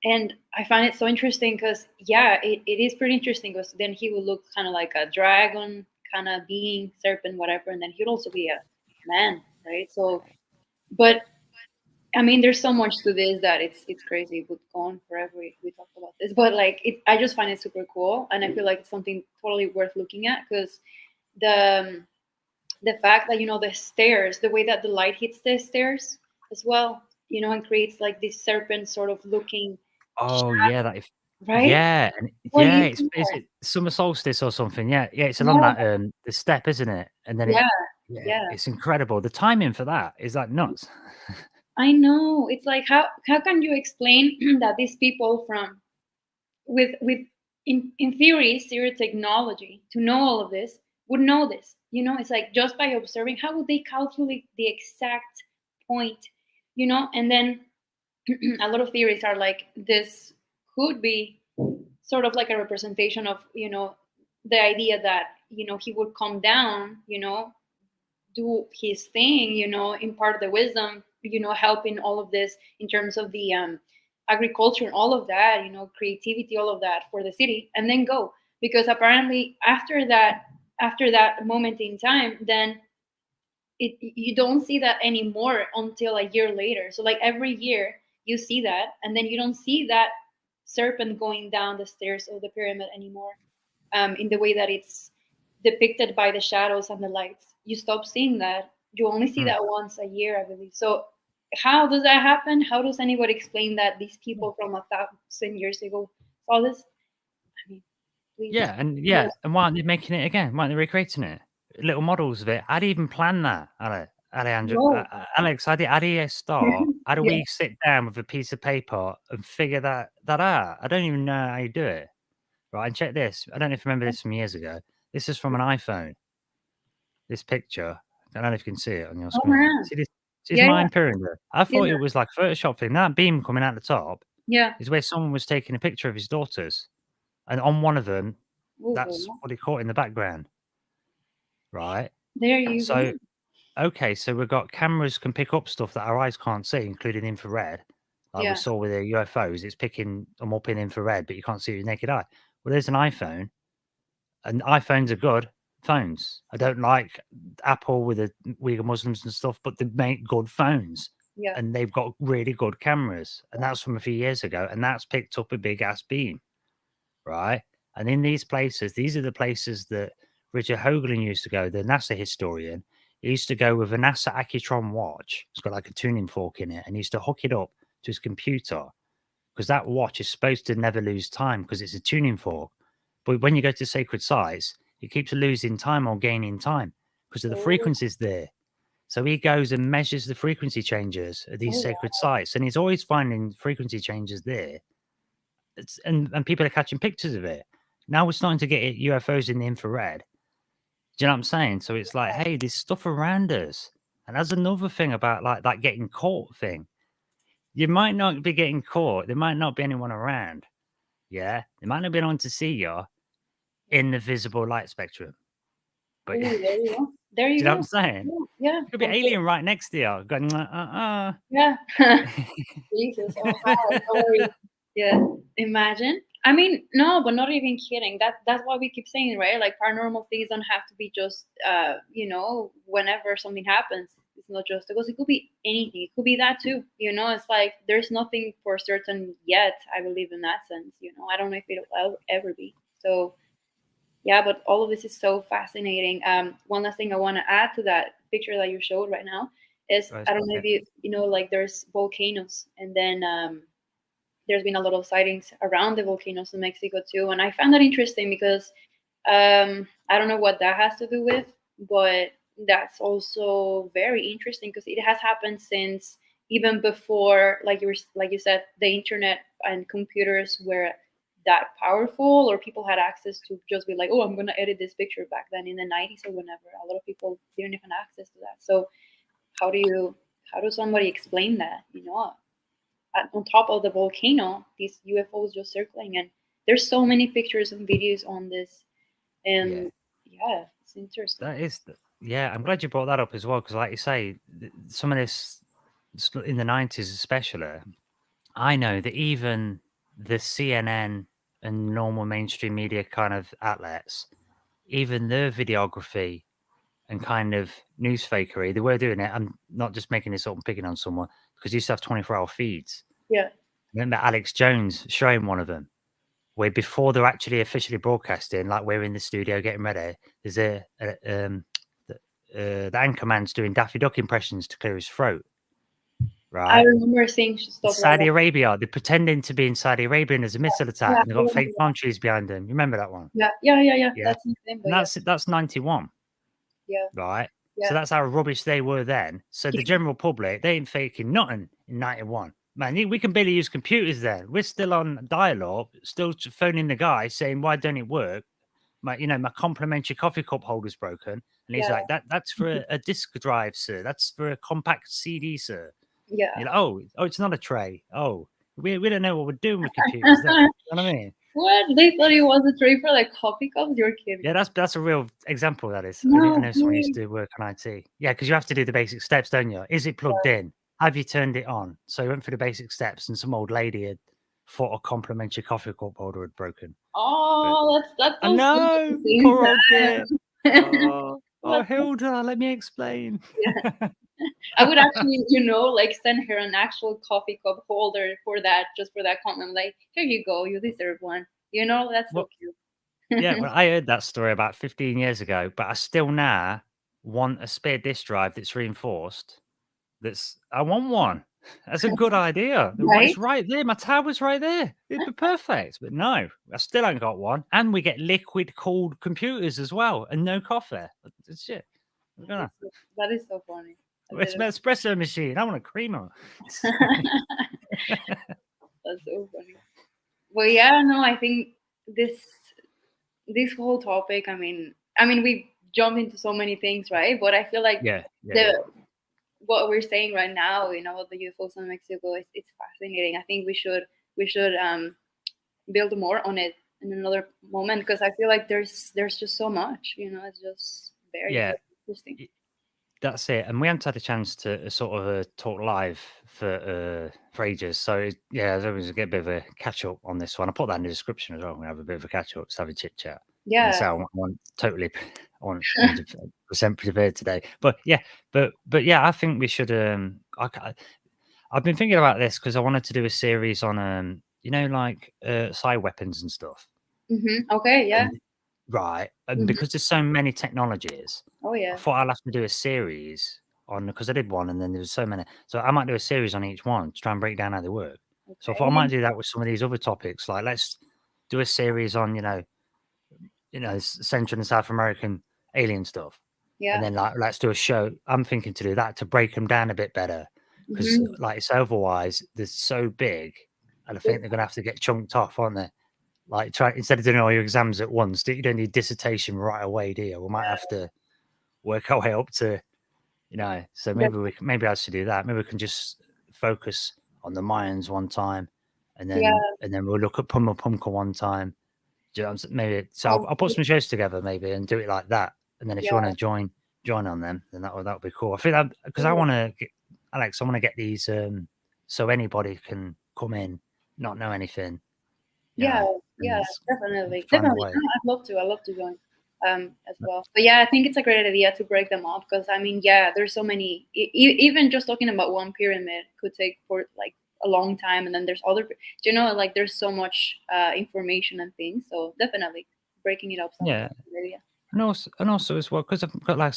[SPEAKER 2] And I find it so interesting because, yeah, it is pretty interesting, because then he would look kind of like a dragon kind of being, serpent, whatever, and then he'd also be a man, right? So, but I mean, there's so much to this that it's crazy. It would go on forever if we talk about this. But like, I just find it super cool, and I feel like it's something totally worth looking at, because the the fact that the stairs, the way that the light hits the stairs as well, and creates like this serpent sort of looking,
[SPEAKER 1] Oh yeah, that if
[SPEAKER 2] right?
[SPEAKER 1] yeah, and
[SPEAKER 2] What do
[SPEAKER 1] yeah,
[SPEAKER 2] you
[SPEAKER 1] it's
[SPEAKER 2] think?
[SPEAKER 1] is it summer solstice or something? Yeah, yeah, it's along
[SPEAKER 2] Yeah,
[SPEAKER 1] that the step, isn't it? And then
[SPEAKER 2] yeah,
[SPEAKER 1] yeah,
[SPEAKER 2] yeah.
[SPEAKER 1] it's incredible. The timing for that is like nuts.
[SPEAKER 2] I know. It's like, how can you explain that these people from with in theory zero technology to know all of this would know this? It's like, just by observing, how would they calculate the exact point? And then a lot of theories are like, this could be sort of like a representation of the idea that he would come down, do his thing, impart the wisdom, helping all of this in terms of the agriculture and all of that, creativity, all of that for the city, and then go. Because apparently after that moment in time, then you don't see that anymore until a year later. So like every year you see that, and then you don't see that serpent going down the stairs of the pyramid anymore, in the way that it's depicted by the shadows and the lights. You stop seeing that. You only see
[SPEAKER 1] Mm.
[SPEAKER 2] that once a year, I believe. So how does that happen? How does anybody explain that these people from 1,000 years ago saw this? I mean, please.
[SPEAKER 1] Yeah, and why aren't they making it again? Why aren't they recreating it? Little models of it. I'd even plan that, Alejandro,
[SPEAKER 2] Whoa.
[SPEAKER 1] Alex. How do you start? How do
[SPEAKER 2] Yeah.
[SPEAKER 1] we sit down with a piece of paper and figure that out? I don't even know how you do it. Right, and check this. I don't know if you remember this from years ago. This is from an iPhone. This picture. I don't know if you can see it on your
[SPEAKER 2] Oh
[SPEAKER 1] screen.
[SPEAKER 2] man.
[SPEAKER 1] See this? See this
[SPEAKER 2] Yeah,
[SPEAKER 1] Mayan pyramid? I
[SPEAKER 2] yeah,
[SPEAKER 1] thought it was like Photoshop thing. That beam coming out the top
[SPEAKER 2] yeah.
[SPEAKER 1] is where someone was taking a picture of his daughters, and on one of them,
[SPEAKER 2] Oh,
[SPEAKER 1] that's
[SPEAKER 2] well,
[SPEAKER 1] what he caught in the background, right?
[SPEAKER 2] there you
[SPEAKER 1] So,
[SPEAKER 2] go.
[SPEAKER 1] okay, so we've got cameras can pick up stuff that our eyes can't see, including infrared, like we
[SPEAKER 2] Yeah,
[SPEAKER 1] saw with the UFOs. It's picking them up in infrared, but you can't see it with your naked eye. Well, there's an iPhone, and iPhones are good phones. I don't like Apple with the Uyghur Muslims and stuff, but they make good phones,
[SPEAKER 2] yeah.
[SPEAKER 1] and they've got really good cameras, and that's from a few years ago, and that's picked up a big ass beam, right? And in these places, these are the places that Richard Hoagland used to go, the NASA historian. He used to go with a NASA Accutron watch. It's got like a tuning fork in it, and he used to hook it up to his computer, because that watch is supposed to never lose time because it's a tuning fork. But when you go to sacred sites, it keeps losing time or gaining time because of the
[SPEAKER 2] Oh,
[SPEAKER 1] frequencies there. So he goes and measures the frequency changes at these
[SPEAKER 2] oh,
[SPEAKER 1] sacred sites, and he's always finding frequency changes there. And people are catching pictures of it. Now we're starting to get UFOs in the infrared. Do you know what I'm saying? So it's like, hey, there's stuff around us. And that's another thing about like that getting caught thing. You might not be getting caught. There might not be anyone around. Yeah. There might not be anyone to see you in the visible light spectrum. But do
[SPEAKER 2] oh, there you go. There
[SPEAKER 1] you
[SPEAKER 2] you
[SPEAKER 1] know what I'm
[SPEAKER 2] go.
[SPEAKER 1] saying?
[SPEAKER 2] Yeah, yeah,
[SPEAKER 1] Could be an
[SPEAKER 2] completely.
[SPEAKER 1] alien right next to you going,
[SPEAKER 2] Yeah. Jesus. Oh, hi. How are you? Yeah. Imagine. I mean, no, but not even kidding. That's what we keep saying, right? Like, paranormal things don't have to be just whenever something happens. It's not just because it could be anything. It could be that too. It's like there's nothing for certain yet. I believe in that sense. I don't know if it'll ever be. So yeah, but all of this is so fascinating. One last thing I want to add to that picture that you showed right now is,
[SPEAKER 1] Rose
[SPEAKER 2] I don't know if
[SPEAKER 1] bucket.
[SPEAKER 2] you know, like, there's volcanoes, and then there's been a lot of sightings around the volcanoes in Mexico too, and I found that interesting because I don't know what that has to do with, but that's also very interesting because it has happened since even before, like you said, the internet and computers were that powerful, or people had access to just be like, oh, I'm gonna edit this picture. Back then in the 90s or whenever, a lot of people didn't even have access to that. So how do somebody explain that? On top of the volcano, these UFOs just circling, and there's so many pictures and videos on this, and yeah, it's interesting.
[SPEAKER 1] That is, yeah. I'm glad you brought that up as well because, like you say, some of this in the 90s, especially, I know that even the CNN and normal mainstream media kind of outlets, even their videography and kind of news fakery, they were doing it. I'm not just making this up and picking on someone because you used to have 24-hour feeds.
[SPEAKER 2] Yeah.
[SPEAKER 1] Remember Alex Jones showing one of them where before they're actually officially broadcasting, like we're in the studio getting ready, there's the anchor man's doing Daffy Duck impressions to clear his throat.
[SPEAKER 2] I
[SPEAKER 1] Right?
[SPEAKER 2] remember seeing stuff like
[SPEAKER 1] Saudi
[SPEAKER 2] that.
[SPEAKER 1] Arabia, they're pretending to be in Saudi Arabia and there's a missile attack
[SPEAKER 2] Yeah,
[SPEAKER 1] and they've got fake palm trees behind them. You remember that one?
[SPEAKER 2] yeah.
[SPEAKER 1] Yeah.
[SPEAKER 2] That's the same, but
[SPEAKER 1] And that's 91,
[SPEAKER 2] yeah,
[SPEAKER 1] right?
[SPEAKER 2] yeah,
[SPEAKER 1] So that's how rubbish they were then. So the general public, they ain't faking nothing in 91. Man, we can barely use computers then. We're still on dial-up, still phoning the guy saying, why don't it work? My complimentary coffee cup holder's broken. And he's
[SPEAKER 2] yeah,
[SPEAKER 1] like, that's for a disk drive, sir. That's for a compact CD, sir.
[SPEAKER 2] yeah.
[SPEAKER 1] You're like, oh, it's not a tray. Oh, we don't know what we're doing with computers then. You know what I mean?
[SPEAKER 2] What? They thought it was a tray for like coffee cups? You're kidding.
[SPEAKER 1] Yeah, that's a real example. That is. I
[SPEAKER 2] No,
[SPEAKER 1] know someone used to work on IT. Yeah, because you have to do the basic steps, don't you? Is it plugged in? Have you turned it on? So you went through the basic steps, and some old lady had thought a complimentary coffee cup holder had broken.
[SPEAKER 2] Oh, that's
[SPEAKER 1] I
[SPEAKER 2] so sweet at
[SPEAKER 1] know,
[SPEAKER 2] the same
[SPEAKER 1] poor old dear.
[SPEAKER 2] time.
[SPEAKER 1] Oh, Hilda, let me explain.
[SPEAKER 2] Yeah. I would actually, like send her an actual coffee cup holder for that, just for that comment. Like, here you go, you deserve one. That's so
[SPEAKER 1] Well,
[SPEAKER 2] cute.
[SPEAKER 1] yeah, well, I heard that story about 15 years ago, but I still now want a spare disk drive that's reinforced. I want one. That's a good idea.
[SPEAKER 2] Right?
[SPEAKER 1] It's right there. My tower's right there. It'd be perfect. But no, I still ain't got one. And we get liquid cooled computers as well, and no coffee. It's shit.
[SPEAKER 2] That is so funny.
[SPEAKER 1] It's an espresso machine. I want a creamer.
[SPEAKER 2] That's so funny. Well, yeah, no, I think this whole topic. I mean, we jump into so many things, right? But I feel like
[SPEAKER 1] Yeah.
[SPEAKER 2] what we're saying right now, about the UFOs in Mexico, it's fascinating. I think we should build more on it in another moment because I feel like there's just so much. It's just very,
[SPEAKER 1] Yeah.
[SPEAKER 2] very interesting.
[SPEAKER 1] That's it. And we haven't had a chance to sort of talk live for ages. So yeah, there was a bit of a catch up on this one. I put that in the description as well. We have a bit of a catch up, just have a chit chat.
[SPEAKER 2] Yeah.
[SPEAKER 1] So I want totally 100% prepared today. But yeah, I think we should. I've been thinking about this because I wanted to do a series on like side weapons and stuff.
[SPEAKER 2] Okay. Yeah.
[SPEAKER 1] Right. And because there's so many technologies,
[SPEAKER 2] Oh yeah.
[SPEAKER 1] I thought I'll have to do a series on, because I did one and then there was so many. So I might do a series on each one to try and break down how they work. Okay. So I thought I might do that with some of these other topics. Like let's do a series on, Central and South American alien stuff.
[SPEAKER 2] Yeah.
[SPEAKER 1] And then let's do a show. I'm thinking to do that to break them down a bit better. Because like it's otherwise they're so big and I think they're gonna have to get chunked off, aren't they? Like instead of doing all your exams at once, you don't need dissertation right away, do you? We might have to work our way up to, so maybe I should do that. Maybe we can just focus on the Mayans one time and then we'll look at Puma Pumka one time. Maybe so I'll put some shows together maybe and do it like that. And then if you want to join on them, then that would be cool. I think that because I want to get Alex, I want to get these so anybody can come in, not know anything.
[SPEAKER 2] Yeah, definitely. No, I'd love to join as well. But yeah, I think it's a great idea to break them up because there's so many. Even just talking about one pyramid could take for like a long time, and then there's other. Like there's so much information and things. So definitely breaking it up.
[SPEAKER 1] Yeah. And also as well, because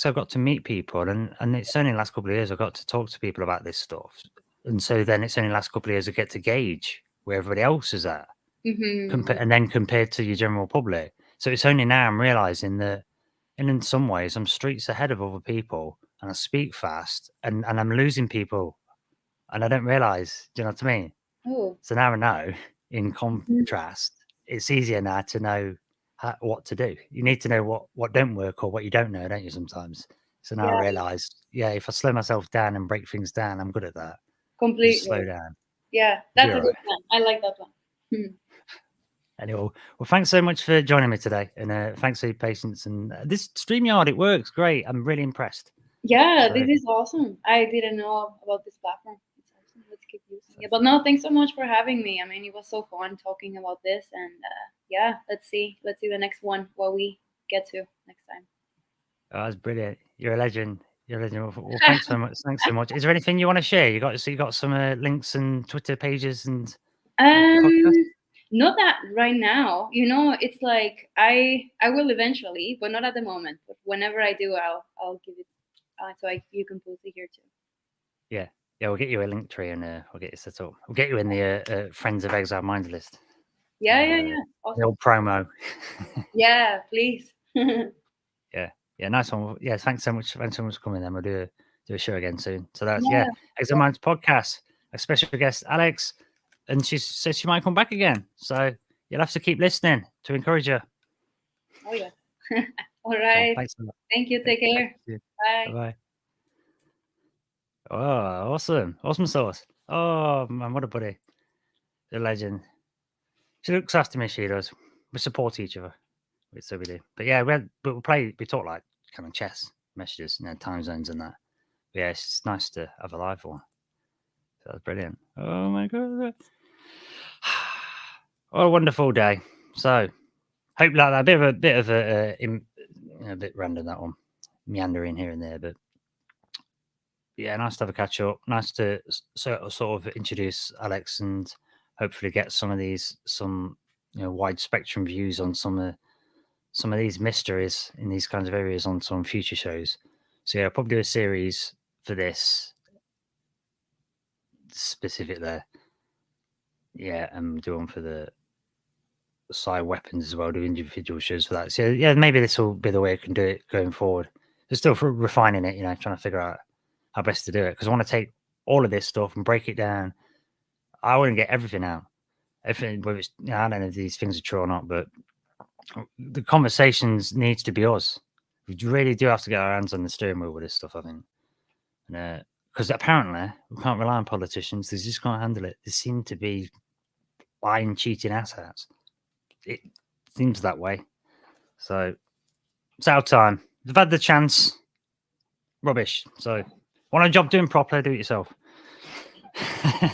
[SPEAKER 1] I've got to meet people, and it's only the last couple of years I got to talk to people about this stuff, and so then it's only the last couple of years I get to gauge where everybody else is at,
[SPEAKER 2] Mm-hmm.
[SPEAKER 1] and then compared to your general public. So it's only now I'm realizing that, and in some ways, I'm streets ahead of other people, and I speak fast, and I'm losing people, and I don't realize. Do you know what I mean?
[SPEAKER 2] Oh.
[SPEAKER 1] So now I know. In
[SPEAKER 2] Mhm.
[SPEAKER 1] contrast, it's easier now to know what to do. You need to know what don't work or what you don't know, don't you? Sometimes. So now I
[SPEAKER 2] Yeah,
[SPEAKER 1] realize, if I slow myself down and break things down, I'm good at that. Just slow
[SPEAKER 2] completely.
[SPEAKER 1] down.
[SPEAKER 2] Yeah,
[SPEAKER 1] Be
[SPEAKER 2] that's a
[SPEAKER 1] all
[SPEAKER 2] good
[SPEAKER 1] right.
[SPEAKER 2] plan. I like that one. Hmm.
[SPEAKER 1] Anyway, well, thanks so much for joining me today, and thanks for your patience. And this StreamYard, it works great. I'm really impressed.
[SPEAKER 2] Yeah,
[SPEAKER 1] So,
[SPEAKER 2] this is awesome. I didn't know about this platform. It's awesome. Let's keep using it. But no, thanks so much for having me. I mean, it was so fun talking about this, and yeah, let's see the next one, what we get to next time.
[SPEAKER 1] that's brilliant. You're a legend. You're a legend. Well, thanks so much. Thanks so much. Is there anything you want to share? You got some links and Twitter pages and podcast.
[SPEAKER 2] Um, Not that right now. You know, it's like I will eventually, but not at the moment. But whenever I do, I'll give it so you can post it here too.
[SPEAKER 1] Yeah, we'll get you a link tree and we'll get you set up. We'll get you in the Friends of Exiled Minds list.
[SPEAKER 2] Yeah,
[SPEAKER 1] The
[SPEAKER 2] yeah. Awesome.
[SPEAKER 1] old promo.
[SPEAKER 2] Yeah, please.
[SPEAKER 1] Yeah, nice one. Yeah, thanks so much. Thanks so much for coming. Then we'll do a show again soon. So that's
[SPEAKER 2] Yeah.
[SPEAKER 1] Exiled Minds podcast. A special guest, Alex, and she says she might come back again. So you'll have to keep listening to encourage her.
[SPEAKER 2] Oh yeah. All right.
[SPEAKER 1] Thanks a lot.
[SPEAKER 2] Thank you. Take care. Bye.
[SPEAKER 1] Bye. Oh, awesome sauce. Oh man, what a buddy, the legend. She looks after me. She does. We support each other. So we do. But yeah, we talk like kind of chess messages, time zones and that. But yeah, it's nice to have a live one. So that's brilliant. Oh my god. What a wonderful day. So hope like that. A bit of a bit random, that one. Meandering here and there, but yeah, nice to have a catch up. Nice to sort of introduce Alex and hopefully get some wide spectrum views on some of these mysteries in these kinds of areas on some future shows. So yeah, I'll probably do a series for this specific there. Yeah, and do one for the side weapons as well, do individual shows for that. So yeah, maybe this will be the way I can do it going forward. Just still refining it, trying to figure out how best to do it. Because I want to take all of this stuff and break it down. I want to get everything out. Everything, whether it's, I don't know if these things are true or not, but the conversations needs to be us. We really do have to get our hands on the steering wheel with this stuff, I think. Because apparently we can't rely on politicians. They just can't handle it. They seem to be lying, cheating asshats. It seems that way. So it's our time. They've had the chance. Rubbish. So want a job doing properly, do it yourself.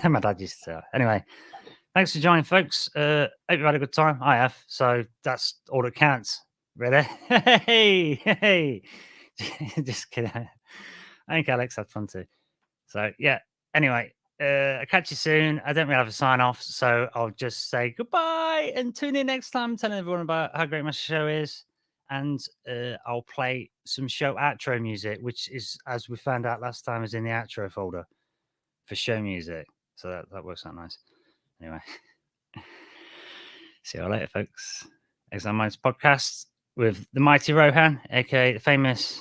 [SPEAKER 1] My dad used to say that. Anyway, thanks for joining, folks. Hope you've had a good time. I have. So that's all that counts. Really? Hey. Just kidding. I think Alex had fun too. So yeah. Anyway, I'll catch you soon. I don't really have a sign off, so I'll just say goodbye and tune in next time, telling everyone about how great my show is. And I'll play some show outro music, which is, as we found out last time, is in the outro folder for show music. So that works out nice. Anyway, see you later, folks. Exiled Minds Podcast with the mighty Rohan, aka the famous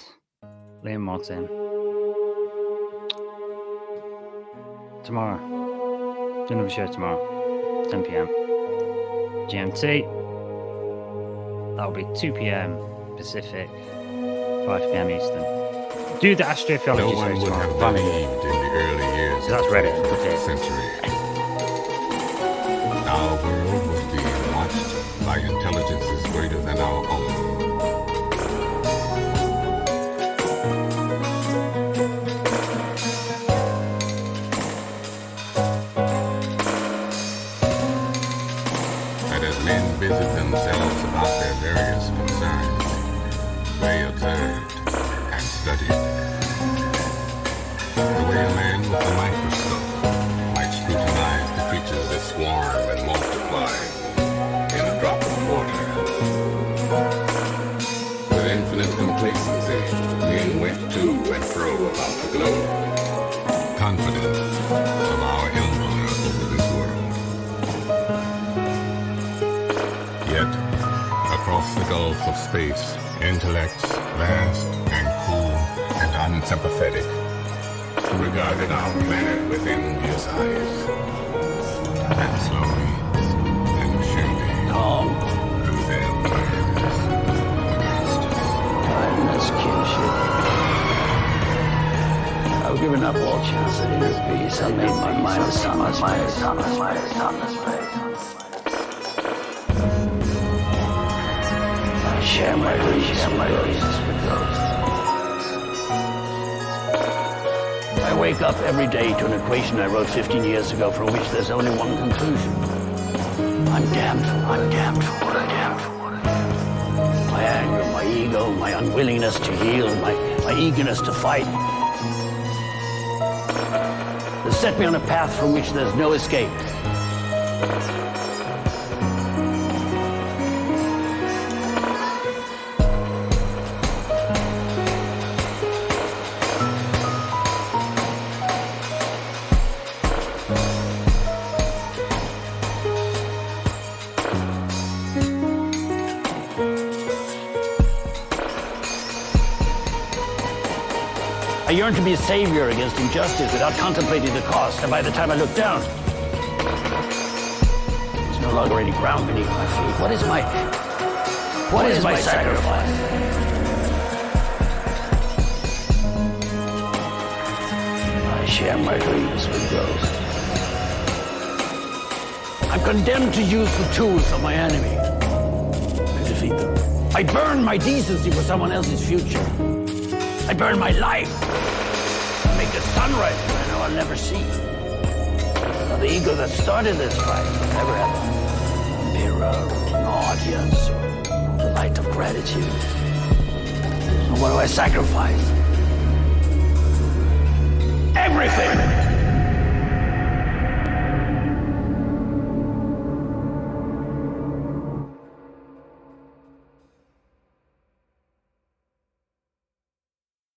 [SPEAKER 1] Liam Martin. Tomorrow, do another show tomorrow, 10 p.m. GMT. That'll be 2 p.m. Pacific, 5 p.m. Eastern. Do the astrophysiology.
[SPEAKER 3] No one would have believed in the early years
[SPEAKER 1] So that's Reddit.
[SPEAKER 3] of the
[SPEAKER 1] Okay.
[SPEAKER 3] 20th century. Our world was being watched by intelligences greater than our own. And as men busied themselves about their various concerns, they observed and studied. The way a man with a microscope might scrutinize the creatures that swarm and multiply in a drop of water. With infinite complacency, men went to and fro about the globe, confident of our empire over this world. growth of space, intellects vast and cool and unsympathetic, regarded our planet with envious eyes. And slowly and surely, through their plans against us.
[SPEAKER 4] Timeless kinship. I've given up all chance at inner peace. I made my mind a sunless place. I share my dreams with ghosts. I wake up every day to an equation I wrote 15 years ago from which there's only one conclusion. I'm damned for what I am. My anger, my ego, my unwillingness to heal, my eagerness to fight. They set me on a path from which there's no escape. I yearn to be a savior against injustice without contemplating the cost, and by the time I look down, there's no longer any ground beneath my feet. What is my sacrifice? I share my dreams with ghosts. I'm condemned to use the tools of my enemy to defeat them. I burn my decency for someone else's future. I burn my life to make a sunrise that I know I'll never see. Now, the ego that started this fight will never have a mirror, an audience, or the light of gratitude. So what do I sacrifice? Everything!